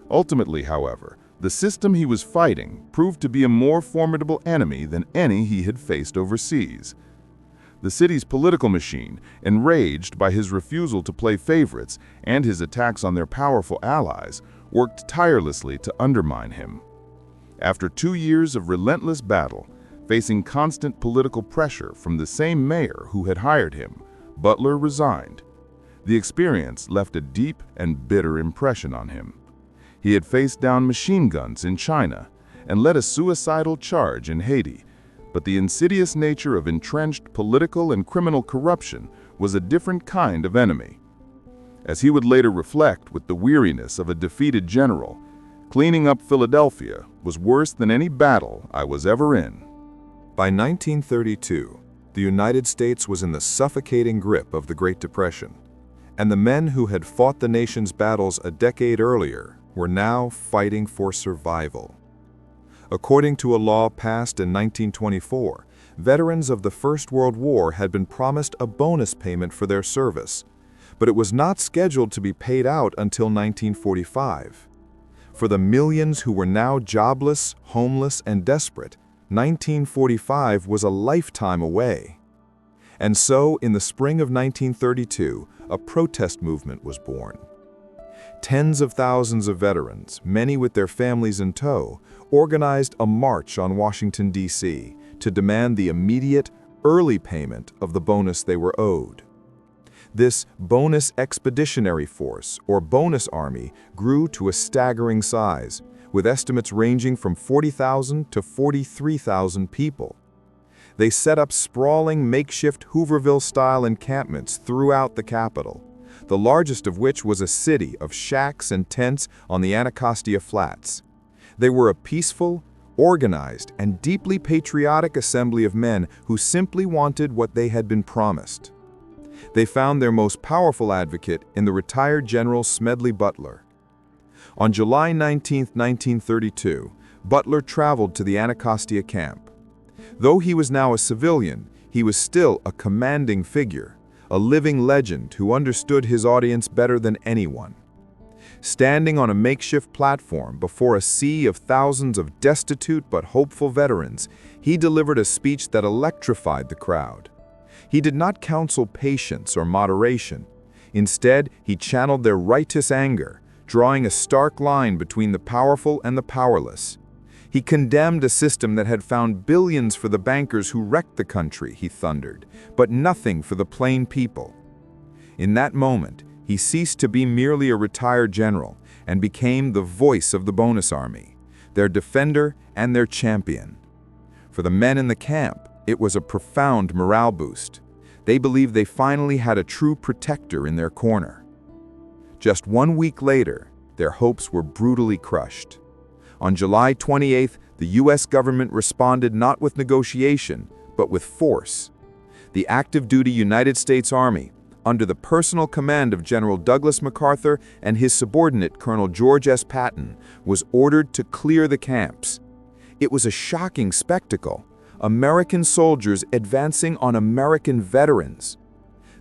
Ultimately, however, the system he was fighting proved to be a more formidable enemy than any he had faced overseas. The city's political machine, enraged by his refusal to play favorites and his attacks on their powerful allies, worked tirelessly to undermine him. After 2 years of relentless battle, facing constant political pressure from the same mayor who had hired him, Butler resigned. The experience left a deep and bitter impression on him. He had faced down machine guns in China and led a suicidal charge in Haiti, but the insidious nature of entrenched political and criminal corruption was a different kind of enemy. As he would later reflect with the weariness of a defeated general, cleaning up Philadelphia was worse than any battle I was ever in. By 1932, the United States was in the suffocating grip of the Great Depression, and the men who had fought the nation's battles a decade earlier were now fighting for survival. According to a law passed in 1924, veterans of the First World War had been promised a bonus payment for their service, but it was not scheduled to be paid out until 1945. For the millions who were now jobless, homeless, and desperate, 1945 was a lifetime away. And so, in the spring of 1932, a protest movement was born. Tens of thousands of veterans, many with their families in tow, organized a march on Washington, D.C. to demand the immediate, early payment of the bonus they were owed. This Bonus Expeditionary Force, or Bonus Army, grew to a staggering size, with estimates ranging from 40,000 to 43,000 people. They set up sprawling makeshift Hooverville-style encampments throughout the capital, the largest of which was a city of shacks and tents on the Anacostia Flats. They were a peaceful, organized, and deeply patriotic assembly of men who simply wanted what they had been promised. They found their most powerful advocate in the retired General Smedley Butler. On July 19, 1932, Butler traveled to the Anacostia camp. Though he was now a civilian, he was still a commanding figure, a living legend who understood his audience better than anyone. Standing on a makeshift platform before a sea of thousands of destitute but hopeful veterans, he delivered a speech that electrified the crowd. He did not counsel patience or moderation. Instead, he channeled their righteous anger, drawing a stark line between the powerful and the powerless. He condemned a system that had found billions for the bankers who wrecked the country, he thundered, but nothing for the plain people. In that moment, he ceased to be merely a retired general and became the voice of the Bonus Army, their defender and their champion. For the men in the camp, it was a profound morale boost. They believed they finally had a true protector in their corner. Just 1 week later, their hopes were brutally crushed. On July 28th, the U.S. government responded not with negotiation, but with force. The active duty United States Army, under the personal command of General Douglas MacArthur and his subordinate Colonel George S. Patton, was ordered to clear the camps. It was a shocking spectacle. American soldiers advancing on American veterans.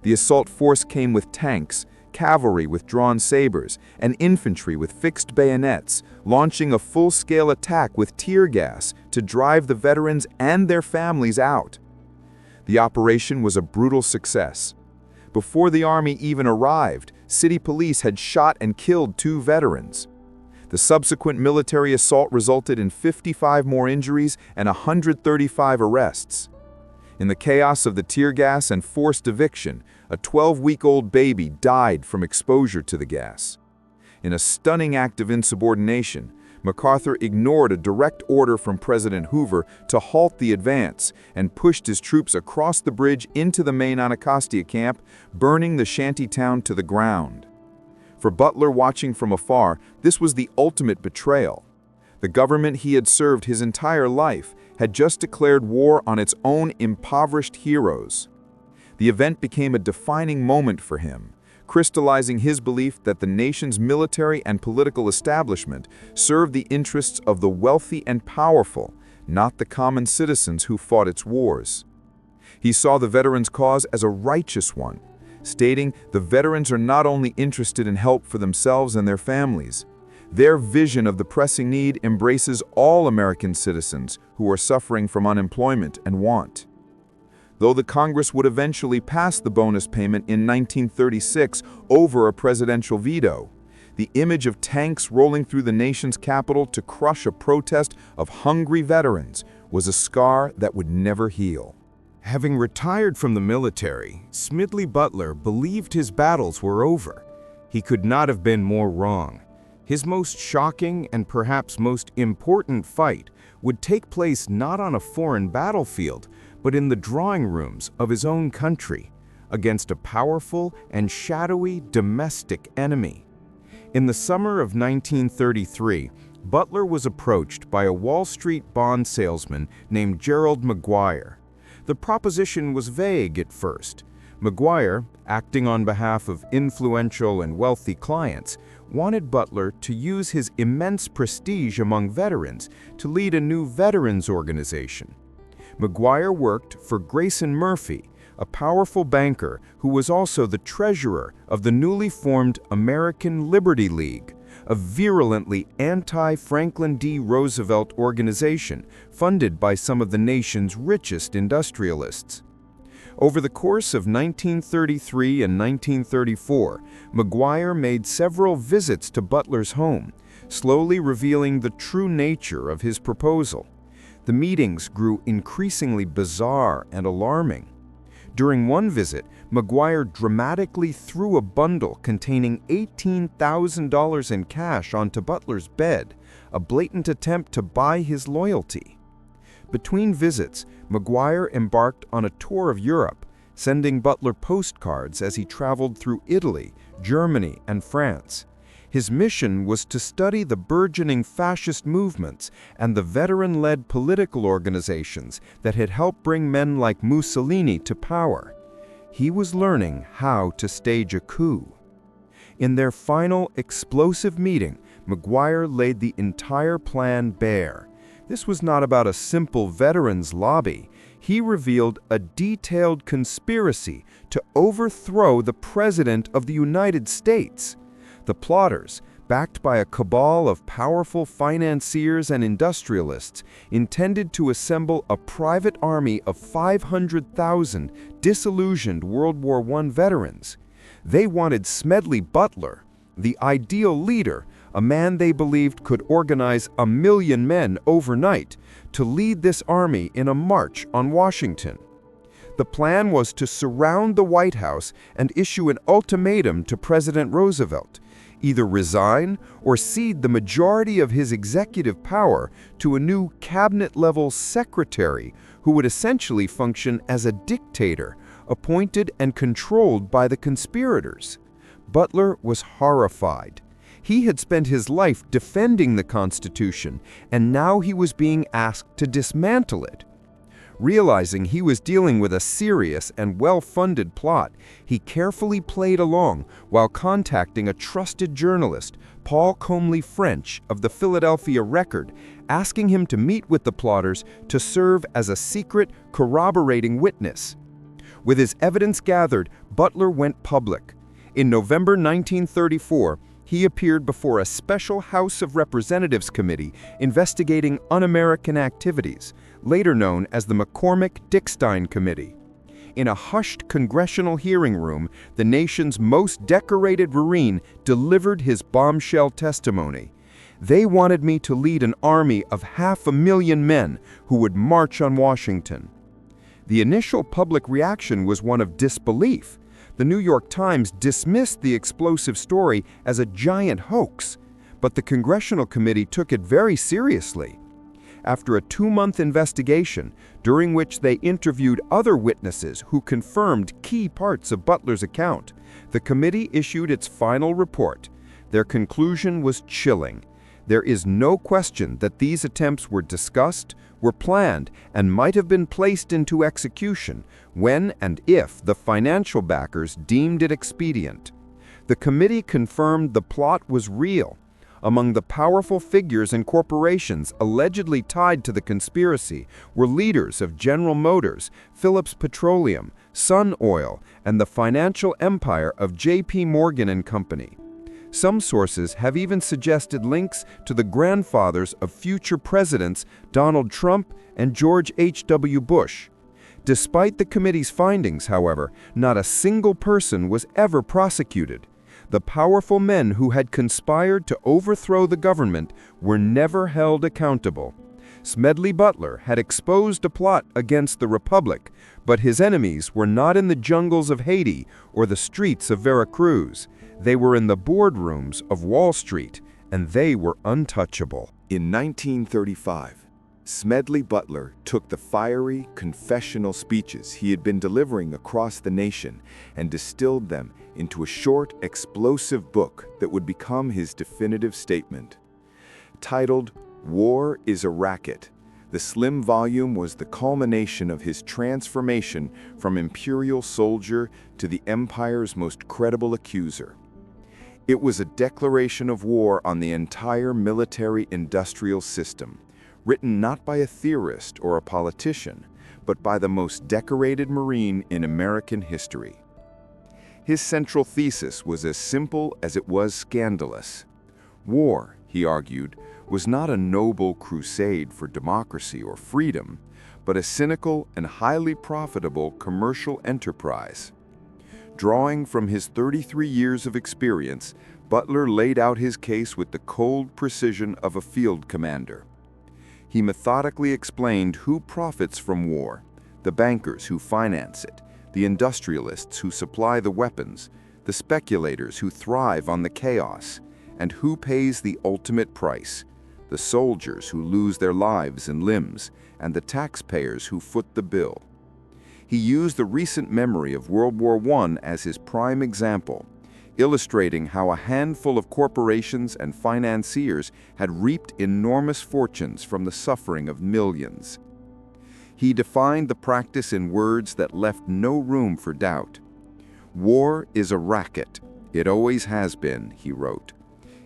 The assault force came with tanks, cavalry with drawn sabers, and infantry with fixed bayonets, launching a full-scale attack with tear gas to drive the veterans and their families out. The operation was a brutal success. Before the army even arrived, city police had shot and killed 2 veterans. The subsequent military assault resulted in 55 more injuries and 135 arrests. In the chaos of the tear gas and forced eviction, a 12-week-old baby died from exposure to the gas. In a stunning act of insubordination, MacArthur ignored a direct order from President Hoover to halt the advance and pushed his troops across the bridge into the main Anacostia camp, burning the shanty town to the ground. For Butler, watching from afar, this was the ultimate betrayal. The government he had served his entire life had just declared war on its own impoverished heroes. The event became a defining moment for him, crystallizing his belief that the nation's military and political establishment served the interests of the wealthy and powerful, not the common citizens who fought its wars. He saw the veterans' cause as a righteous one, stating the veterans are not only interested in help for themselves and their families. Their vision of the pressing need embraces all American citizens who are suffering from unemployment and want. Though the Congress would eventually pass the bonus payment in 1936 over a presidential veto, the image of tanks rolling through the nation's capital to crush a protest of hungry veterans was a scar that would never heal. Having retired from the military, Smedley Butler believed his battles were over. He could not have been more wrong. His most shocking and perhaps most important fight would take place not on a foreign battlefield, but in the drawing rooms of his own country, against a powerful and shadowy domestic enemy. In the summer of 1933, Butler was approached by a Wall Street bond salesman named Gerald McGuire. The proposition was vague at first. McGuire, acting on behalf of influential and wealthy clients, wanted Butler to use his immense prestige among veterans to lead a new veterans organization. McGuire worked for Grayson Murphy, a powerful banker who was also the treasurer of the newly formed American Liberty League, a virulently anti-Franklin D. Roosevelt organization funded by some of the nation's richest industrialists. Over the course of 1933 and 1934, McGuire made several visits to Butler's home, slowly revealing the true nature of his proposal. The meetings grew increasingly bizarre and alarming. During one visit, McGuire dramatically threw a bundle containing $18,000 in cash onto Butler's bed, a blatant attempt to buy his loyalty. Between visits, McGuire embarked on a tour of Europe, sending Butler postcards as he traveled through Italy, Germany, and France. His mission was to study the burgeoning fascist movements and the veteran-led political organizations that had helped bring men like Mussolini to power. He was learning how to stage a coup. In their final explosive meeting, McGuire laid the entire plan bare. This was not about a simple veterans lobby. He revealed a detailed conspiracy to overthrow the President of the United States. The plotters, backed by a cabal of powerful financiers and industrialists, intended to assemble a private army of 500,000 disillusioned World War I veterans. They wanted Smedley Butler, the ideal leader, a man they believed could organize 1 million men overnight, to lead this army in a march on Washington. The plan was to surround the White House and issue an ultimatum to President Roosevelt: either resign or cede the majority of his executive power to a new cabinet-level secretary who would essentially function as a dictator, appointed and controlled by the conspirators. Butler was horrified. He had spent his life defending the Constitution, and now he was being asked to dismantle it. Realizing he was dealing with a serious and well-funded plot, he carefully played along while contacting a trusted journalist, Paul Comely French of the Philadelphia Record, asking him to meet with the plotters to serve as a secret, corroborating witness. With his evidence gathered, Butler went public. In November 1934, he appeared before a special House of Representatives committee investigating un-American activities, later known as the McCormick-Dickstein Committee. In a hushed congressional hearing room, the nation's most decorated Marine delivered his bombshell testimony. They wanted me to lead an army of 500,000 men who would march on Washington. The initial public reaction was one of disbelief. The New York Times dismissed the explosive story as a giant hoax, but the Congressional Committee took it very seriously. After a 2-month investigation, during which they interviewed other witnesses who confirmed key parts of Butler's account, the committee issued its final report. Their conclusion was chilling. There is no question that these attempts were discussed, were planned, and might have been placed into execution when and if the financial backers deemed it expedient. The committee confirmed the plot was real. Among the powerful figures and corporations allegedly tied to the conspiracy were leaders of General Motors, Phillips Petroleum, Sun Oil, and the financial empire of J.P. Morgan and Company. Some sources have even suggested links to the grandfathers of future presidents Donald Trump and George H.W. Bush. Despite the committee's findings, however, not a single person was ever prosecuted. The powerful men who had conspired to overthrow the government were never held accountable. Smedley Butler had exposed a plot against the Republic, but his enemies were not in the jungles of Haiti or the streets of Veracruz. They were in the boardrooms of Wall Street, and they were untouchable. In 1935, Smedley Butler took the fiery, confessional speeches he had been delivering across the nation and distilled them into a short, explosive book that would become his definitive statement. Titled War is a Racket, the slim volume was the culmination of his transformation from Imperial soldier to the Empire's most credible accuser. It was a declaration of war on the entire military-industrial system, written not by a theorist or a politician, but by the most decorated Marine in American history. His central thesis was as simple as it was scandalous. War, he argued, was not a noble crusade for democracy or freedom, but a cynical and highly profitable commercial enterprise. Drawing from his 33 years of experience, Butler laid out his case with the cold precision of a field commander. He methodically explained who profits from war, the bankers who finance it, the industrialists who supply the weapons, the speculators who thrive on the chaos, and who pays the ultimate price, the soldiers who lose their lives and limbs, and the taxpayers who foot the bill. He used the recent memory of World War I as his prime example, illustrating how a handful of corporations and financiers had reaped enormous fortunes from the suffering of millions. He defined the practice in words that left no room for doubt. War is a racket. It always has been, he wrote.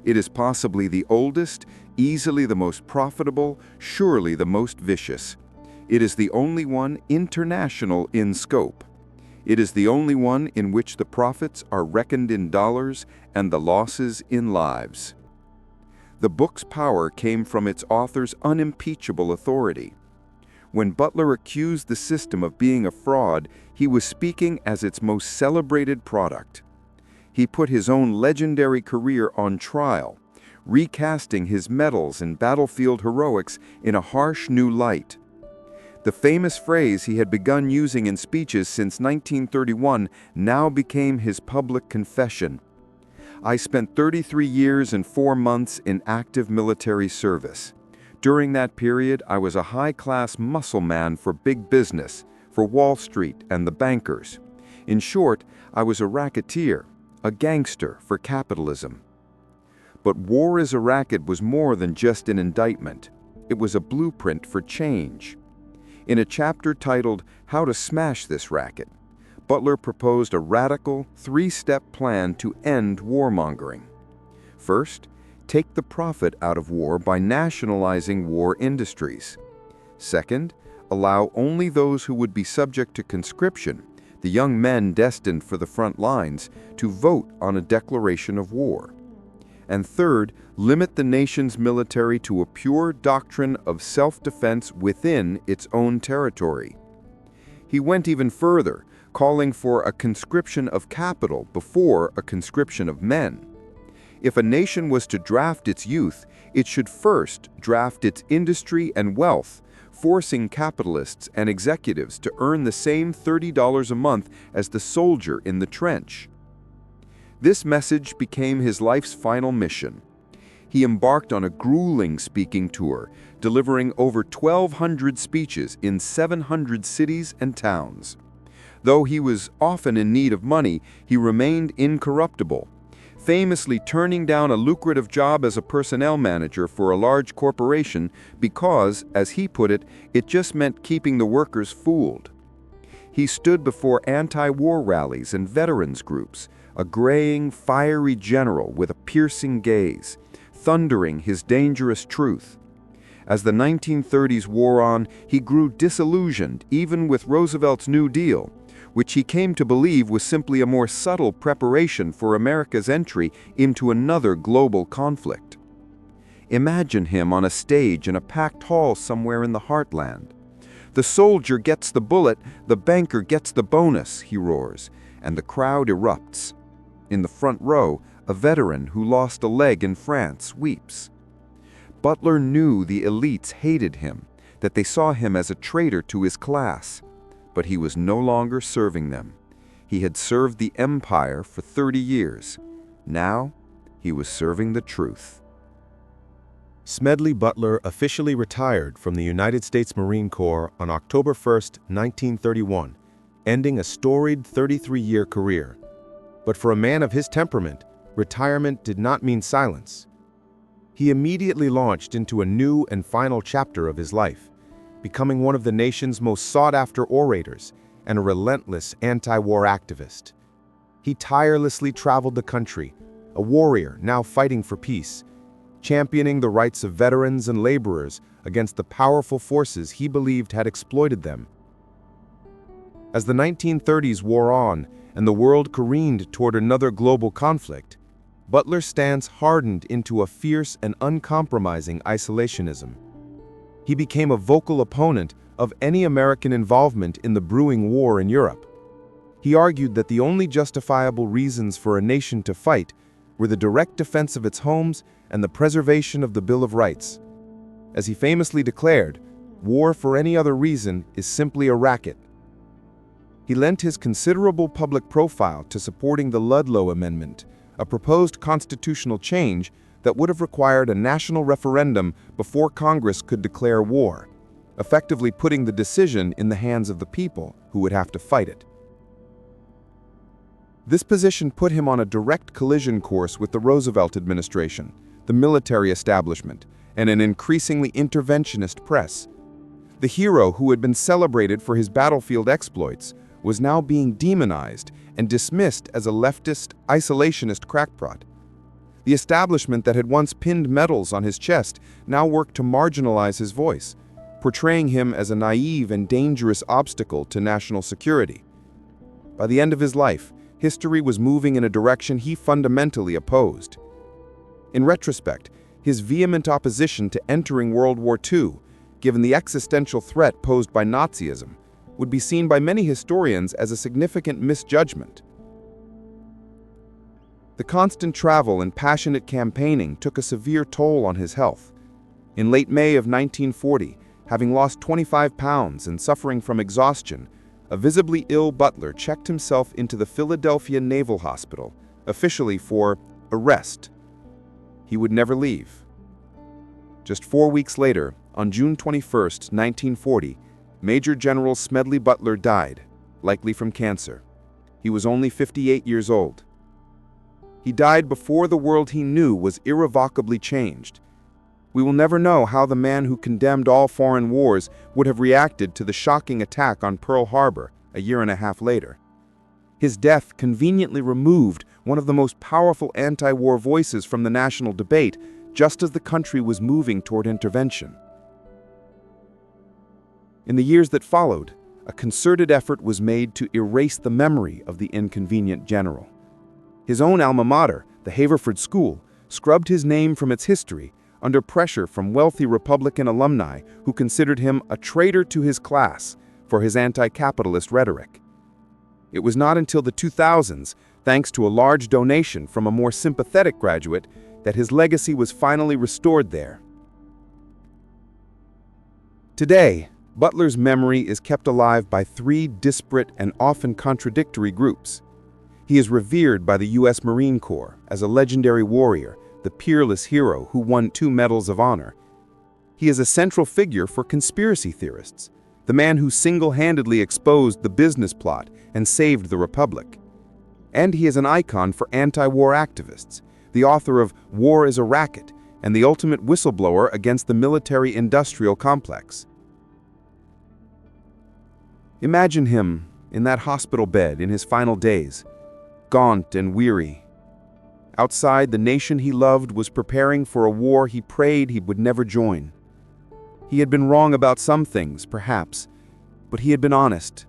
It is possibly the oldest, easily the most profitable, surely the most vicious. It is the only one international in scope. It is the only one in which the profits are reckoned in dollars and the losses in lives. The book's power came from its author's unimpeachable authority. When Butler accused the system of being a fraud, he was speaking as its most celebrated product. He put his own legendary career on trial, recasting his medals and battlefield heroics in a harsh new light. The famous phrase he had begun using in speeches since 1931 now became his public confession. I spent 33 years and 4 months in active military service. During that period, I was a high-class muscle man for big business, for Wall Street and the bankers. In short, I was a racketeer, a gangster for capitalism. But War is a Racket was more than just an indictment. It was a blueprint for change. In a chapter titled How to Smash This Racket, Butler proposed a radical, 3-step plan to end warmongering. First, take the profit out of war by nationalizing war industries. Second, allow only those who would be subject to conscription, the young men destined for the front lines, to vote on a declaration of war. And third, limit the nation's military to a pure doctrine of self-defense within its own territory. He went even further, calling for a conscription of capital before a conscription of men. If a nation was to draft its youth, it should first draft its industry and wealth, forcing capitalists and executives to earn the same $30 a month as the soldier in the trench. This message became his life's final mission. He embarked on a grueling speaking tour, delivering over 1,200 speeches in 700 cities and towns. Though he was often in need of money, he remained incorruptible, famously turning down a lucrative job as a personnel manager for a large corporation because, as he put it, it just meant keeping the workers fooled. He stood before anti-war rallies and veterans groups, a graying, fiery general with a piercing gaze, thundering his dangerous truth. As the 1930s wore on, he grew disillusioned even with Roosevelt's New Deal, which he came to believe was simply a more subtle preparation for America's entry into another global conflict. Imagine him on a stage in a packed hall somewhere in the heartland. The soldier gets the bullet, the banker gets the bonus, he roars, and the crowd erupts. In the front row, a veteran who lost a leg in France weeps. Butler knew the elites hated him, that they saw him as a traitor to his class. But he was no longer serving them. He had served the Empire for 30 years. Now, he was serving the truth. Smedley Butler officially retired from the United States Marine Corps on October 1, 1931, ending a storied 33-year career. But for a man of his temperament, retirement did not mean silence. He immediately launched into a new and final chapter of his life, becoming one of the nation's most sought-after orators and a relentless anti-war activist. He tirelessly traveled the country, a warrior now fighting for peace, championing the rights of veterans and laborers against the powerful forces he believed had exploited them. As the 1930s wore on and the world careened toward another global conflict, Butler's stance hardened into a fierce and uncompromising isolationism. He became a vocal opponent of any American involvement in the brewing war in Europe. He argued that the only justifiable reasons for a nation to fight were the direct defense of its homes and the preservation of the Bill of Rights. As he famously declared, war for any other reason is simply a racket. He lent his considerable public profile to supporting the Ludlow Amendment, a proposed constitutional change that would have required a national referendum before Congress could declare war, effectively putting the decision in the hands of the people who would have to fight it. This position put him on a direct collision course with the Roosevelt administration, the military establishment, and an increasingly interventionist press. The hero who had been celebrated for his battlefield exploits was now being demonized and dismissed as a leftist, isolationist crackpot. The establishment that had once pinned medals on his chest now worked to marginalize his voice, portraying him as a naive and dangerous obstacle to national security. By the end of his life, history was moving in a direction he fundamentally opposed. In retrospect, his vehement opposition to entering World War II, given the existential threat posed by Nazism, would be seen by many historians as a significant misjudgment. The constant travel and passionate campaigning took a severe toll on his health. In late May of 1940, having lost 25 pounds and suffering from exhaustion, a visibly ill Butler checked himself into the Philadelphia Naval Hospital, officially for a rest. He would never leave. Just 4 weeks later, on June 21, 1940, Major General Smedley Butler died, likely from cancer. He was only 58 years old. He died before the world he knew was irrevocably changed. We will never know how the man who condemned all foreign wars would have reacted to the shocking attack on Pearl Harbor a year and a half later. His death conveniently removed one of the most powerful anti-war voices from the national debate, just as the country was moving toward intervention. In the years that followed, a concerted effort was made to erase the memory of the inconvenient general. His own alma mater, the Haverford School, scrubbed his name from its history under pressure from wealthy Republican alumni who considered him a traitor to his class for his anti-capitalist rhetoric. It was not until the 2000s, thanks to a large donation from a more sympathetic graduate, that his legacy was finally restored there. Today, Butler's memory is kept alive by three disparate and often contradictory groups. He is revered by the U.S. Marine Corps as a legendary warrior, the peerless hero who won 2 Medals of Honor. He is a central figure for conspiracy theorists, the man who single-handedly exposed the business plot and saved the Republic. And he is an icon for anti-war activists, the author of War is a Racket and the ultimate whistleblower against the military-industrial complex. Imagine him in that hospital bed in his final days, gaunt and weary. Outside, the nation he loved was preparing for a war he prayed he would never join. He had been wrong about some things, perhaps, but he had been honest.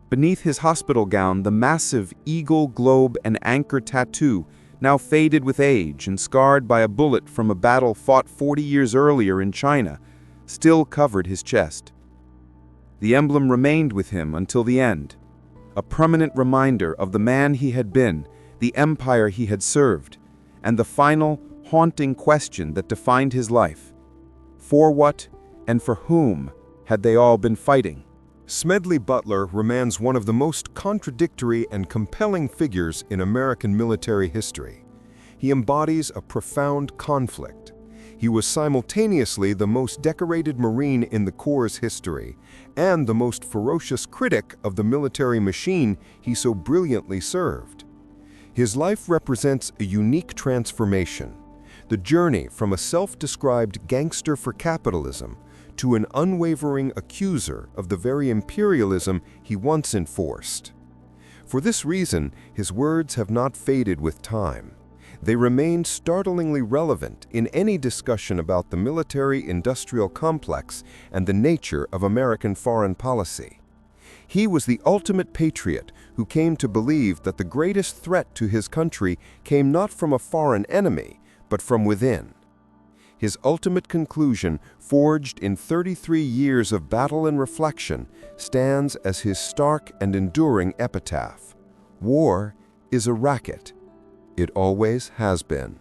Beneath his hospital gown, the massive eagle, globe, and anchor tattoo, now faded with age and scarred by a bullet from a battle fought 40 years earlier in China, still covered his chest. The emblem remained with him until the end, a permanent reminder of the man he had been, the empire he had served, and the final, haunting question that defined his life: for what And for whom had they all been fighting? Smedley Butler remains one of the most contradictory and compelling figures in American military history. He embodies a profound conflict. He was simultaneously the most decorated Marine in the Corps' history and the most ferocious critic of the military machine he so brilliantly served. His life represents a unique transformation, the journey from a self-described gangster for capitalism to an unwavering accuser of the very imperialism he once enforced. For this reason, his words have not faded with time. They remain startlingly relevant in any discussion about the military-industrial complex and the nature of American foreign policy. He was the ultimate patriot who came to believe that the greatest threat to his country came not from a foreign enemy, but from within. His ultimate conclusion, forged in 33 years of battle and reflection, stands as his stark and enduring epitaph. War is a racket. It always has been.